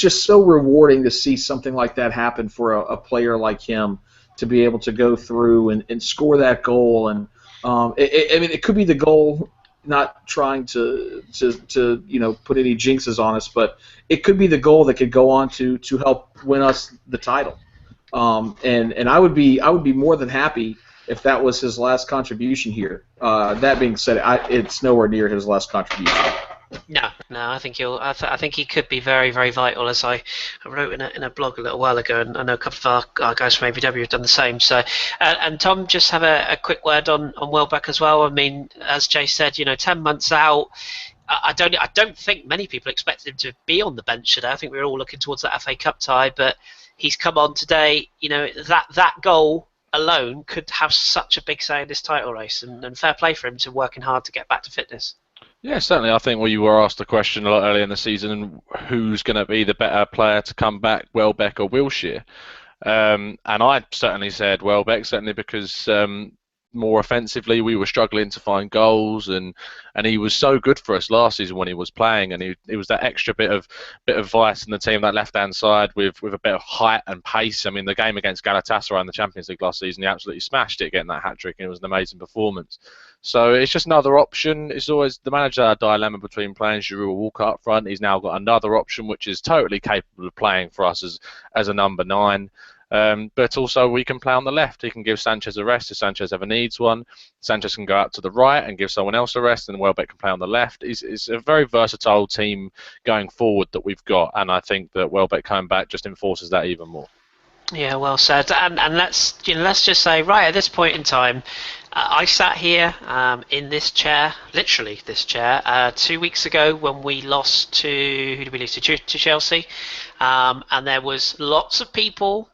just so rewarding to see something like that happen for a player like him, to be able to go through and score that goal. And I mean, it could be the goal, not trying to put any jinxes on us, but it could be the goal that could go on to help win us the title. And I would be more than happy if that was his last contribution here. That being said, it's nowhere near his last contribution. No, I think I think he could be very, very vital. As I wrote in a blog a little while ago, and I know a couple of our guys from ABW have done the same. So, and Tom, just have a quick word on Welbeck as well. I mean, as Jay said, 10 months out. I don't think many people expected him to be on the bench today. I think we were all looking towards that FA Cup tie, but he's come on today. That goal alone could have such a big say in this title race, and fair play for him to working hard to get back to fitness. Yeah, certainly. I think you were asked the question a lot earlier in the season, who's going to be the better player to come back, Welbeck or Wilshere? And I certainly said Welbeck, certainly because more offensively we were struggling to find goals, and he was so good for us last season when he was playing, and he was that extra bit of vice in the team, that left hand side with a bit of height and pace. I mean, the game against Galatasaray in the Champions League last season, he absolutely smashed it, getting that hat trick, and it was an amazing performance. So it's just another option. It's always the manager had a dilemma between playing Giroud or Walcott up front. He's now got another option which is totally capable of playing for us as a number 9. But also we can play on the left. He can give Sanchez a rest if Sanchez ever needs one. Sanchez can go out to the right and give someone else a rest, and Welbeck can play on the left. It's a very versatile team going forward that we've got, and I think that Welbeck coming back just enforces that even more. Yeah, well said. And let's just say, right at this point in time, I sat here in this chair, literally this chair, 2 weeks ago when we lost to, who did we lose to Chelsea, and there was lots of people.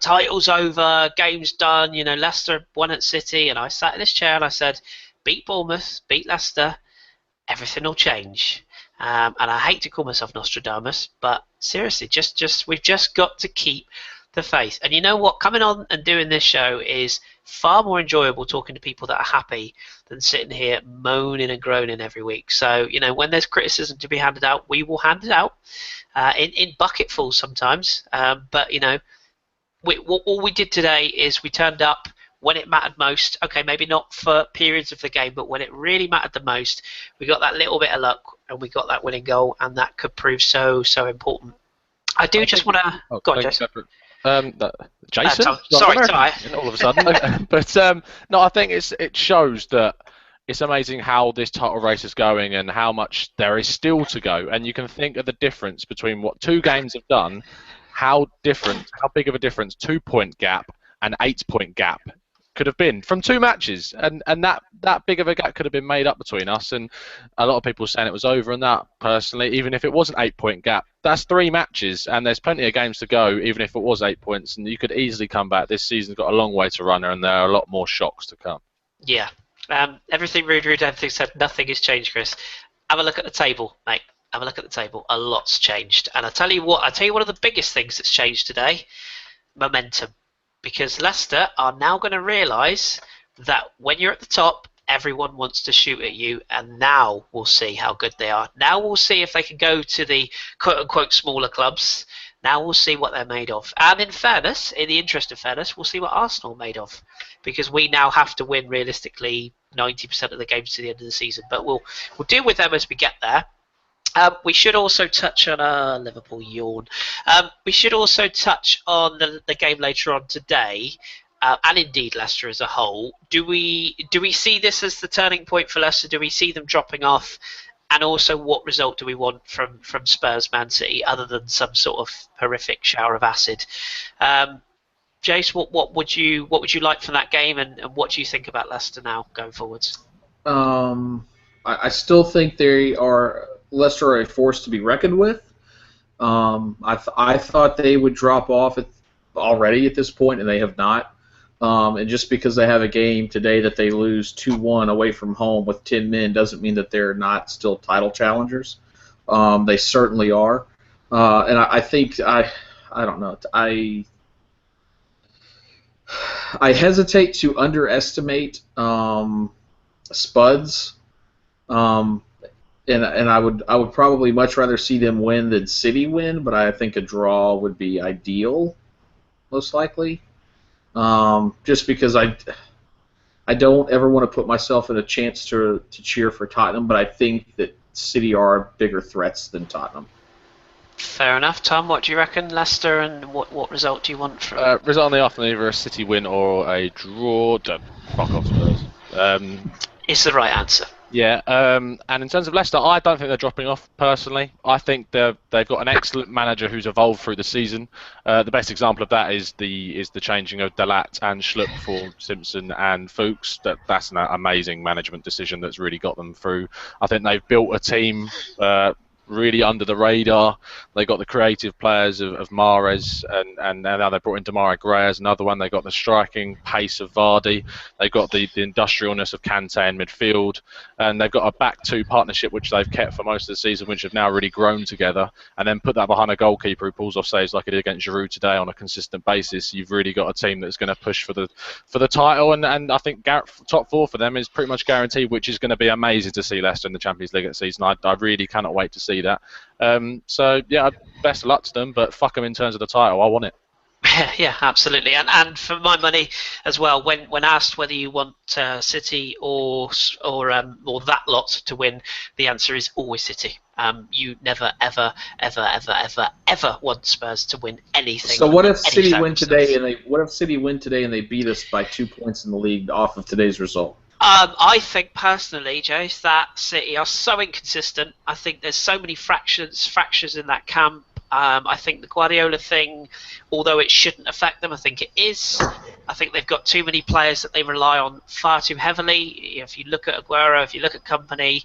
Titles over, game's done, Leicester won at City, and I sat in this chair and I said, beat Bournemouth, beat Leicester, everything will change. And I hate to call myself Nostradamus, but seriously, we've just got to keep the faith. And you know what? Coming on and doing this show is far more enjoyable, talking to people that are happy, than sitting here moaning and groaning every week. So, when there's criticism to be handed out, we will hand it out in bucketfuls sometimes. But, all we did today is we turned up when it mattered most. Okay, maybe not for periods of the game, but when it really mattered the most, we got that little bit of luck and we got that winning goal, and that could prove so important. I just want to... Go on, Jason. Jason? Sorry. All of a sudden. But no, I think it shows that it's amazing how this title race is going and how much there is still to go. And you can think of the difference between what 2 games have done, how big of a difference 2-point gap and 8-point gap could have been from 2 matches, and that big of a gap could have been made up between us. And a lot of people saying it was over, and that personally, even if it was an 8-point gap, that's 3 matches, and there's plenty of games to go, even if it was 8 points, and you could easily come back. This season's got a long way to run, and there are a lot more shocks to come. Yeah, everything Rude, everything said, nothing has changed, Kris. Have a look at the table, mate. Have a look at the table. A lot's changed, and I tell you one of the biggest things that's changed today: momentum. Because Leicester are now going to realise that when you're at the top, everyone wants to shoot at you, and now we'll see how good they are. Now we'll see if they can go to the quote-unquote smaller clubs. Now we'll see what they're made of. And in fairness, in the interest of fairness, we'll see what Arsenal are made of. Because we now have to win, realistically, 90% of the games to the end of the season. But we'll deal with them as we get there. We should also touch on Liverpool yawn. We should also touch on the game later on today, and indeed Leicester as a whole. Do we see this as the turning point for Leicester? Do we see them dropping off? And also, what result do we want from Spurs Man City, other than some sort of horrific shower of acid? Jace, what would you like from that game, and what do you think about Leicester now going forwards? I still think Leicester are a force to be reckoned with. I thought they would drop off already at this point, and they have not. And just because they have a game today that they lose 2-1 away from home with 10 men doesn't mean that they're not still title challengers. They certainly are. And I think I don't know. I hesitate to underestimate Spuds Um, and I would probably much rather see them win than City win, but I think a draw would be ideal, most likely. Just because I don't ever want to put myself in a chance to cheer for Tottenham, but I think that City are bigger threats than Tottenham. Fair enough, Tom. What do you reckon, Leicester, and what result do you want from? Result on the afternoon, either a City win or a draw. Fuck off Spurs. Is the right answer. Yeah, and in terms of Leicester, I don't think they're dropping off personally. I think they've got an excellent manager who's evolved through the season. The best example of that is the changing of Dalat and Schlupp for Simpson and Fuchs. That's an amazing management decision that's really got them through. I think they've built a team really under the radar. They got the creative players of Mahrez, and now they brought in Demarai Gray as another one. They got the striking pace of Vardy. They got the industrialness of Kante in midfield, and they've got a back-two partnership which they've kept for most of the season, which have now really grown together. And then put that behind a goalkeeper who pulls off saves like he did against Giroud today on a consistent basis. You've really got a team that's going to push for the title, and I think top four for them is pretty much guaranteed, which is going to be amazing to see Leicester in the Champions League at season. I really cannot wait to see that. So yeah, best of luck to them, but fuck them in terms of the title. I want it. Yeah, absolutely. And for my money as well, when asked whether you want City or that lot to win, the answer is always City. You never ever want Spurs to win anything. So what if City win today and they beat us by 2 points in the league off of today's result? I think personally, Jace, that City are so inconsistent. I think there's so many fractures in that camp. I think the Guardiola thing, although it shouldn't affect them, I think it is. I think they've got too many players that they rely on far too heavily. If you look at Aguero, if you look at Company,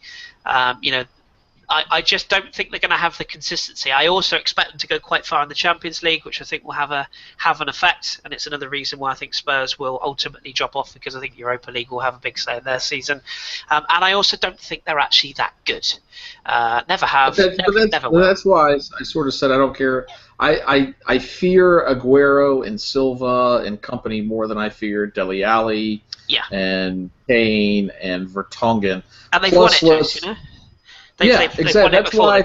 I just don't think they're going to have the consistency. I also expect them to go quite far in the Champions League, which I think will have an effect, and it's another reason why I think Spurs will ultimately drop off, because I think Europa League will have a big say in their season. And I also don't think they're actually that good. Never have, never will. That's why I sort of said I don't care. I fear Aguero and Silva and Company more than I fear Dele Alli and Kane and Vertonghen. And they've won it, James, you know? Exactly. That's why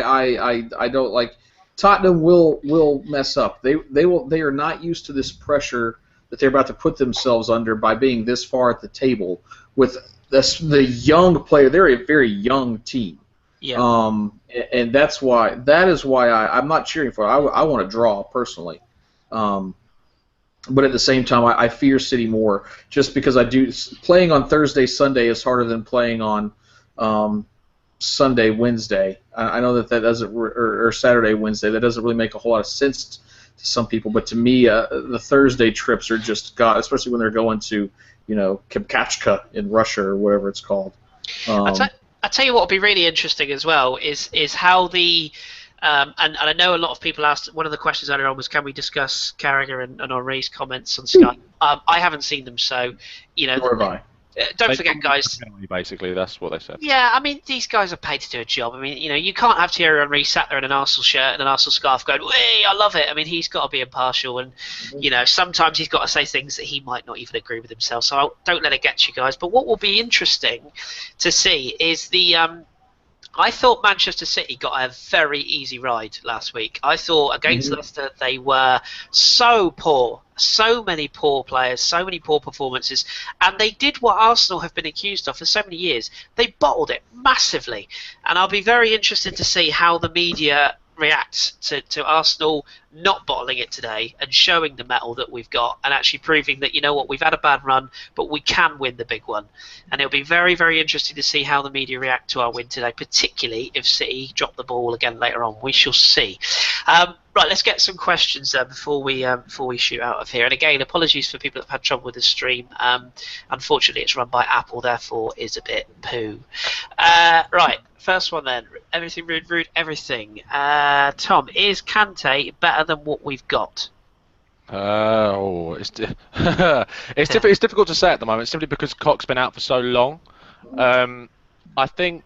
I don't like. Tottenham will mess up. They are not used to this pressure that they're about to put themselves under by being this far at the table with the young player. They're a very young team. Yeah. And that is why I'm not cheering for it. I want to draw personally. But at the same time, I fear City more just because playing on Thursday, Sunday is harder than playing on Sunday, Wednesday. I know that doesn't, or Saturday, Wednesday. That doesn't really make a whole lot of sense to some people, but to me, the Thursday trips are just God, especially when they're going to, Kamchatka in Russia or whatever it's called. I tell you what would be really interesting as well is how the and I know a lot of people asked. One of the questions earlier on was, can we discuss Carragher and Henri's comments on Sky? I haven't seen them, so Nor have I. Don't forget, guys. Basically, that's what they said. Yeah, I mean, these guys are paid to do a job. I mean, you can't have Thierry Henry sat there in an Arsenal shirt and an Arsenal scarf going, "Hey, I love it." I mean, he's got to be impartial, and sometimes he's got to say things that he might not even agree with himself. So don't let it get you guys. But what will be interesting to see is I thought Manchester City got a very easy ride last week. I thought against Leicester they were so poor. So many poor players, so many poor performances, and they did what Arsenal have been accused of for so many years. They bottled it massively, and I'll be very interested to see how the media reacts to Arsenal not bottling it today and showing the mettle that we've got and actually proving that, we've had a bad run, but we can win the big one. And it'll be very, very interesting to see how the media react to our win today, particularly if City drop the ball again later on. We shall see. Right, let's get some questions then before we shoot out of here. And again, apologies for people that have had trouble with the stream. Unfortunately, it's run by Apple, therefore is a bit poo. Right, first one then. Everything rude, everything. Tom, is Kante better than what we've got? It's difficult to say at the moment, simply because Cox's been out for so long. I think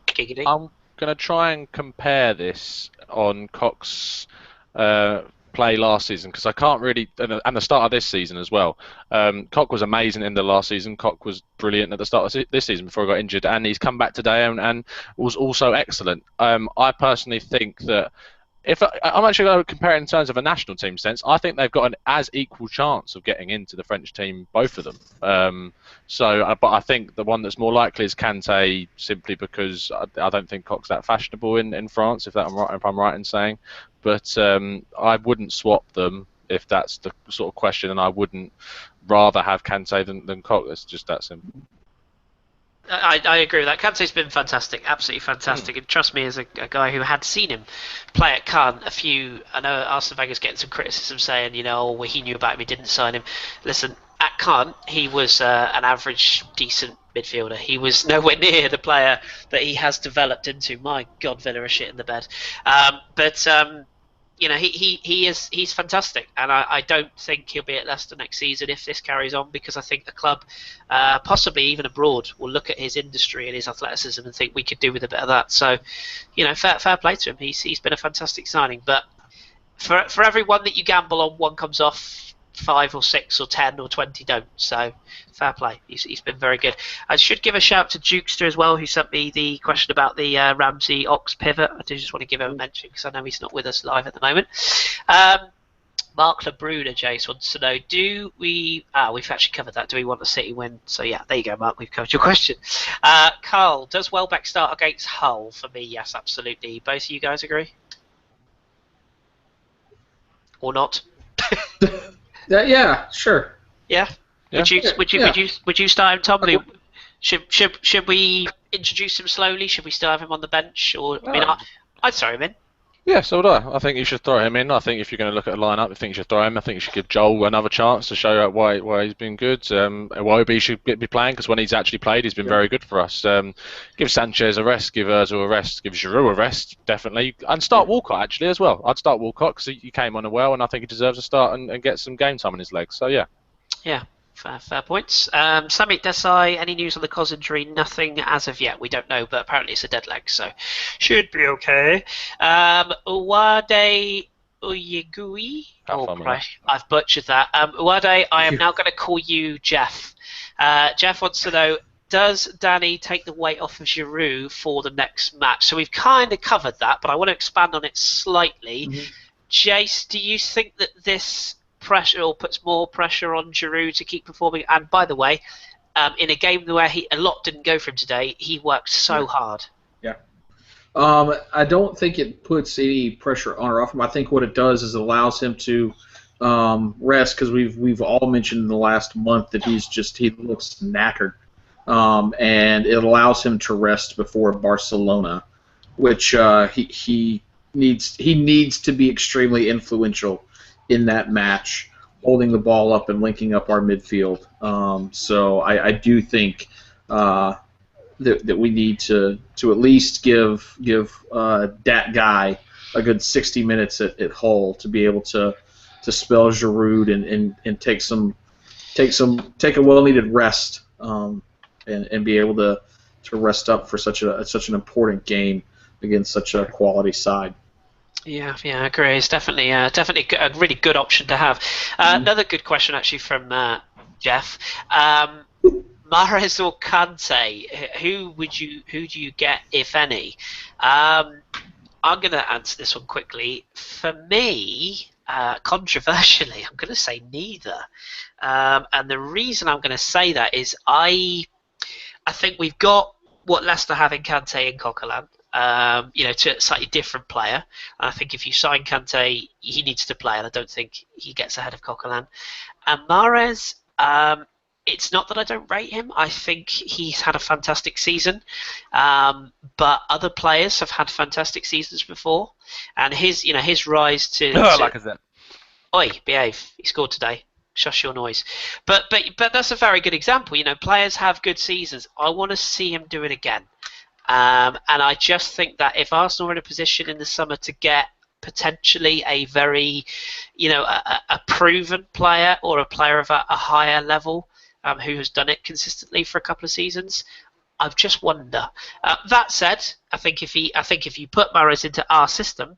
I'm going to try and compare this on Cox's play last season, because I can't really, and the start of this season as well. Koch was amazing in the last season. Koch was brilliant at the start of this season before he got injured, and he's come back today and was also excellent. I personally think that if I'm actually going to compare it in terms of a national team sense, I think they've got an as equal chance of getting into the French team, both of them. But I think the one that's more likely is Kante, simply because I don't think Koch's that fashionable in France, if I'm right in saying. But I wouldn't swap them if that's the sort of question, and I wouldn't rather have Kante than Koch. It's just that simple. I agree with that. Kante's been fantastic, absolutely fantastic. And trust me, as a guy who had seen him play at Cannes I know Arsene Wenger's getting some criticism saying, he knew about him, he didn't sign him. Listen, at Cannes, he was an average, decent midfielder. He was nowhere near the player that he has developed into. My God, Villa are shit in the bed. He's fantastic, and I don't think he'll be at Leicester next season if this carries on, because I think the club, possibly even abroad, will look at his industry and his athleticism and think we could do with a bit of that. So, fair play to him. He's been a fantastic signing. But for every one that you gamble on, one comes off, 5 or 6 or 10 or 20 don't. So fair play. He's been very good. I should give a shout to Jukester as well, who sent me the question about the Ramsey Ox pivot. I do just want to give him a mention because I know he's not with us live at the moment. Mark LeBruder, Jace, wants to know, we've actually covered that. Do we want a City win? So yeah, there you go, Mark. We've covered your question. Carl, does Welbeck start against Hull? For me, yes, absolutely. Both of you guys agree? Or not? Yeah, sure. Yeah. Would you start him, Tom? Should we introduce him slowly? Should we still have him on the bench? Or I'd throw him in. Yeah, so would I. I think you should throw him in. I think if you're going to look at a lineup, I think you should throw him. I think you should give Joel another chance to show out why he's been good. Iwobi should be playing, because when he's actually played, he's been very good for us. Give Sanchez a rest, give Ozil a rest, give Giroud a rest, definitely, and start Walcott actually as well. I'd start Walcott because he came on well, and I think he deserves a start and get some game time in his legs. So yeah. Yeah. Fair points. Samit Desai, any news on the Cos injury? Nothing as of yet. We don't know, but apparently it's a dead leg, so should be okay. Uwade Uyegui. I've butchered that. Uwade, I am now going to call you Jeff. Jeff wants to know, does Danny take the weight off of Giroud for the next match? So we've kind of covered that, but I want to expand on it slightly. Mm-hmm. Jace, do you think that this pressure or puts more pressure on Giroud to keep performing? And by the way, in a game where a lot didn't go for him today, he worked so hard. Yeah. I don't think it puts any pressure on or off him. I think what it does is it allows him to rest, because we've all mentioned in the last month that he looks knackered, and it allows him to rest before Barcelona, which he needs to be extremely influential in that match, holding the ball up and linking up our midfield. So I do think that we need to at least give that guy a good 60 minutes at Hull to be able to spell Giroud and take a well-needed rest, and be able to rest up for such an important game against such a quality side. Yeah, I agree. It's definitely a really good option to have. Another good question actually from Jeff. Mahrez or Kante? Who do you get, if any? I'm going to answer this one quickly. For me, controversially, I'm going to say neither. And the reason I'm going to say that is I think we've got what Leicester have in Kante and Coquelin. To a slightly different player. And I think if you sign Kante, he needs to play, and I don't think he gets ahead of Coquelin. And Mahrez, it's not that I don't rate him. I think he's had a fantastic season, but other players have had fantastic seasons before, and his rise to. Like I said. Oi, behave! He scored today. Shush your noise. But that's a very good example. Players have good seasons. I want to see him do it again. And I just think that if Arsenal are in a position in the summer to get potentially a very, a proven player or a player of a higher level who has done it consistently for a couple of seasons, I just wonder. That said, I think if you put Mahrez into our system,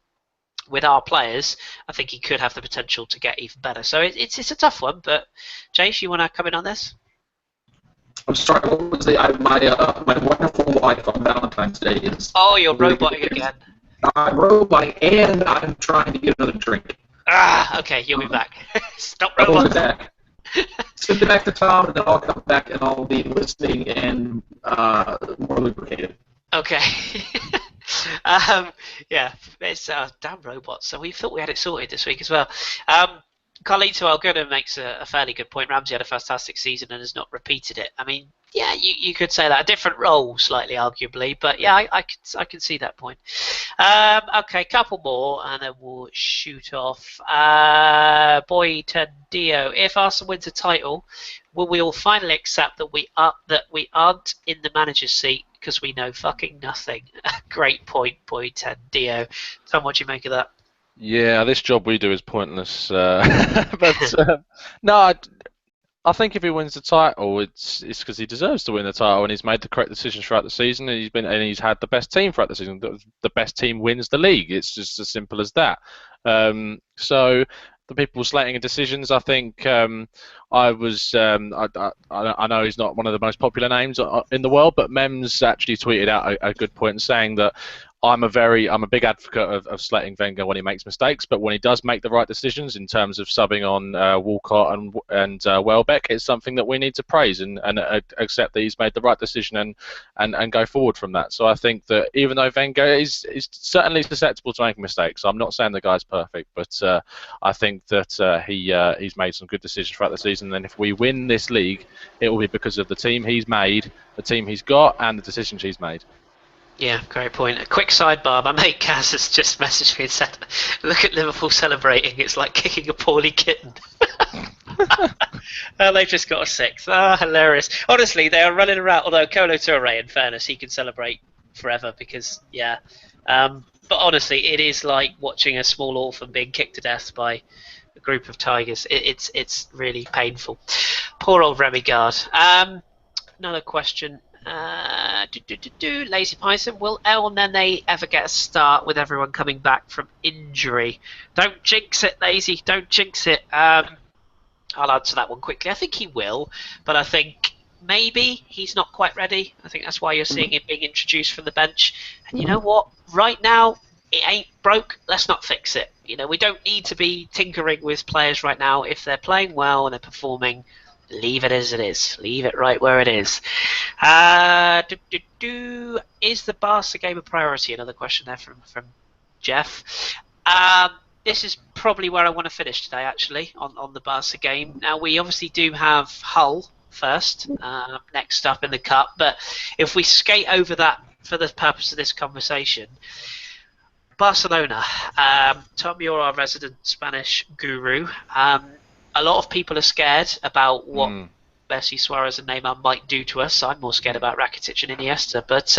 with our players, I think he could have the potential to get even better. So it's a tough one. But Jace, you want to come in on this? I'm sorry, what was my wonderful wife on Valentine's Day is... Oh, you're roboting again. I'm roboting and I'm trying to get another drink. Okay, you'll be back. Stop I'll be roboting. back. Send it back to Tom, and then I'll come back and I'll be listening and more lubricated. Okay. Yeah, it's damn robots. So we thought we had it sorted this week as well. Carlito Alguno makes a fairly good point. Ramsey had a fantastic season and has not repeated it. I mean, yeah, you could say that. A different role, slightly, arguably. But yeah, I can see that point. Okay, couple more, and then we'll shoot off. Boy Tendio, if Arsenal wins a title, will we all finally accept that we aren't in the manager's seat because we know fucking nothing? Great point, Boy Tendio. Tom, what do you make of that? Yeah, this job we do is pointless. But no, I think if he wins the title, it's because he deserves to win the title, and he's made the correct decisions throughout the season, and he's had the best team throughout the season. The best team wins the league. It's just as simple as that. So the people slating decisions, I think I know he's not one of the most popular names in the world, but Mems actually tweeted out a good point saying that I'm a big advocate of slating Wenger when he makes mistakes, but when he does make the right decisions in terms of subbing on Walcott and Welbeck, it's something that we need to praise and accept that he's made the right decision and go forward from that. So I think that even though Wenger is certainly susceptible to making mistakes, I'm not saying the guy's perfect, but I think that he's made some good decisions throughout the season. And if we win this league, it will be because of the team he's made, the team he's got, and the decisions he's made. Yeah, great point. A quick sidebar, my mate Kaz has just messaged me and said, look at Liverpool celebrating, it's like kicking a poorly kitten. They've just got a sixth. Hilarious. Honestly, they are running around, although Kolo Touré, in fairness, he can celebrate forever because, yeah. But honestly, it is like watching a small orphan being kicked to death by a group of tigers. It's really painful. Poor old Remy Gard. Another question. Lazy Python, will El Nene ever get a start with everyone coming back from injury? Don't jinx it, Lazy. Don't jinx it. I'll answer that one quickly. I think he will, but I think maybe he's not quite ready. I think that's why you're seeing him being introduced from the bench. And you know what? Right now, it ain't broke. Let's not fix it. You know, we don't need to be tinkering with players right now. If they're playing well and they're performing, leave it as it is. Leave it right where it is. Is the Barca game a priority? Another question there from Jeff. This is probably where I want to finish today, actually, on the Barca game. Now, we obviously do have Hull first, next up in the Cup, but if we skate over that for the purpose of this conversation, Barcelona. Tom, you're our resident Spanish guru. A lot of people are scared about what Messi, Suarez, and Neymar might do to us. I'm more scared about Rakitic and Iniesta. But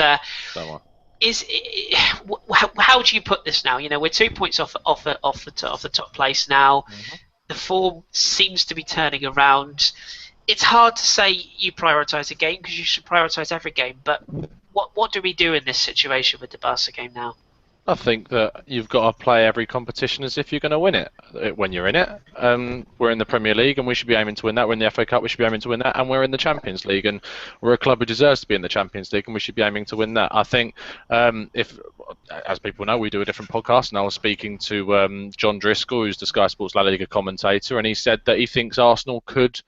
how do you put this now? You know, we're 2 points off the top place now. Mm-hmm. The form seems to be turning around. It's hard to say you prioritise a game because you should prioritise every game. But what do we do in this situation with the Barca game now? I think that you've got to play every competition as if you're going to win it when you're in it. We're in the Premier League and we should be aiming to win that. We're in the FA Cup, we should be aiming to win that. And we're in the Champions League and we're a club who deserves to be in the Champions League and we should be aiming to win that. I think if, as people know, we do a different podcast, and I was speaking to John Driscoll, who's the Sky Sports La Liga commentator, and he said that he thinks Arsenal could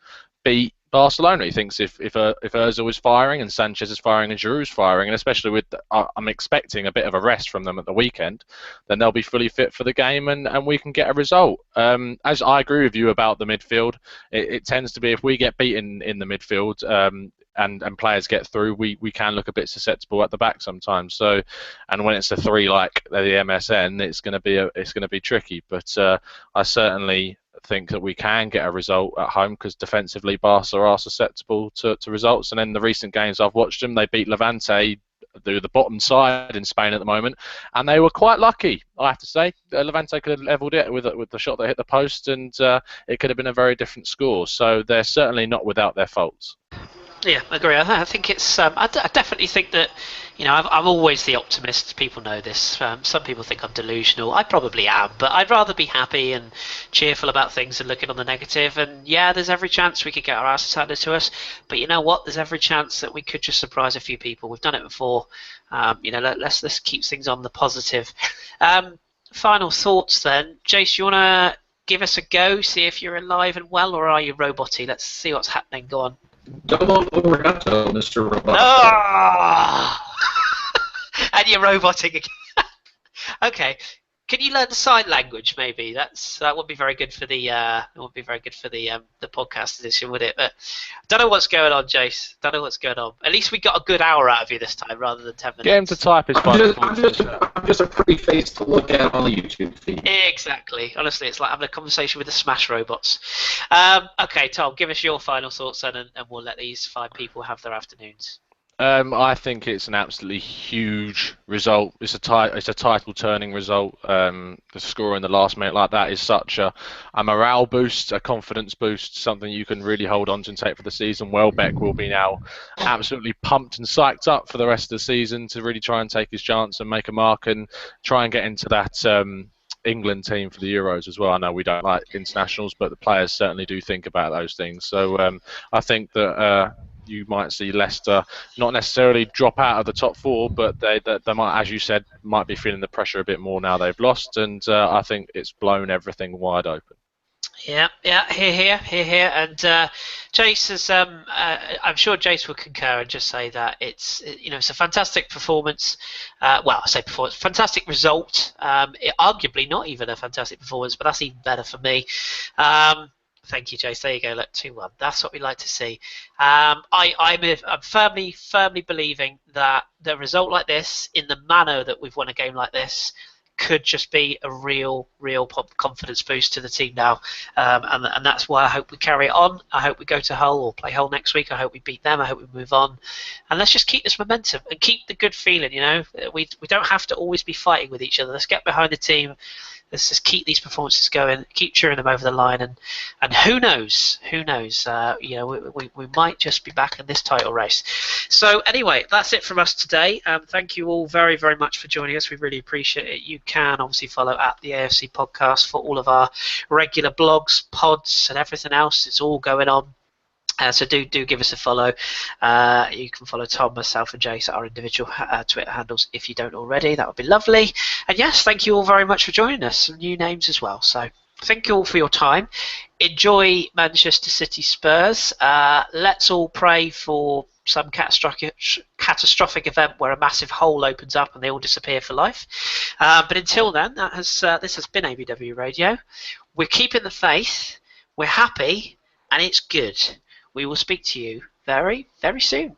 beat Barcelona. He thinks if Ozil is firing and Sanchez is firing and Giroud's firing, and especially with I'm expecting a bit of a rest from them at the weekend, then they'll be fully fit for the game and we can get a result. As I agree with you about the midfield, it tends to be if we get beaten in the midfield and players get through, we can look a bit susceptible at the back sometimes. So, and when it's a three like the MSN, it's going to be tricky. But I certainly think that we can get a result at home because defensively Barca are susceptible to results. And in the recent games I've watched them, they beat Levante, the bottom side in Spain at the moment, and they were quite lucky, I have to say. Levante could have levelled it with the shot that hit the post, and it could have been a very different score. So they're certainly not without their faults. Yeah, I agree. I think it's. I definitely think that, I'm always the optimist. People know this. Some people think I'm delusional. I probably am, but I'd rather be happy and cheerful about things than looking on the negative. And yeah, there's every chance we could get our asses handed to us. But you know what? There's every chance that we could just surprise a few people. We've done it before. Let's keep things on the positive. Final thoughts then, Jace. You wanna give us a go? See if you're alive and well, or are you roboty? Let's see what's happening. Go on. Double Overgato, Mr. Roboto. Ah! And you're roboting again. Okay. Can you learn sign language? Maybe that would be very good for the the podcast edition, would it? But don't know what's going on, Jace. Don't know what's going on. At least we got a good hour out of you this time, rather than 10 minutes. Get him to type his phone. I'm just a pretty face to look at on the YouTube feed. Exactly. Honestly, it's like having a conversation with the Smash robots. Okay, Tom, give us your final thoughts then, and we'll let these 5 people have their afternoons. I think it's an absolutely huge result. It's a title-turning result. The score in the last minute like that is such a morale boost, a confidence boost, something you can really hold on to and take for the season. Welbeck will be now absolutely pumped and psyched up for the rest of the season to really try and take his chance and make a mark and try and get into that England team for the Euros as well. I know we don't like internationals, but the players certainly do think about those things. So I think that you might see Leicester not necessarily drop out of the top 4, but they might, as you said, might be feeling the pressure a bit more now they've lost, and I think it's blown everything wide open. Yeah, here, and Jace is. I'm sure Jace will concur and just say that it's a fantastic performance. Fantastic result. Arguably not even a fantastic performance, but that's even better for me. Thank you, Jace. There you go. Look, 2-1. That's what we like to see. I'm firmly believing that the result like this, in the manner that we've won a game like this, could just be a real confidence boost to the team now, and that's why I hope we carry it on. I hope we go to Hull or play Hull next week. I hope we beat them. I hope we move on, and let's just keep this momentum and keep the good feeling. We don't have to always be fighting with each other. Let's get behind the team. Let's just keep these performances going, keep cheering them over the line, and who knows? We might just be back in this title race. So anyway, that's it from us today. Thank you all very, very much for joining us. We really appreciate it. You can obviously follow at the AFC Podcast for all of our regular blogs, pods, and everything else. It's all going on. So do give us a follow. You can follow Tom, myself, and Jace at our individual Twitter handles if you don't already. That would be lovely. And yes, thank you all very much for joining us. Some new names as well. So thank you all for your time. Enjoy Manchester City Spurs. Let's all pray for some catastrophic event where a massive hole opens up and they all disappear for life. But until then, this has been ABW Radio. We're keeping the faith. We're happy, and it's good. We will speak to you very, very soon.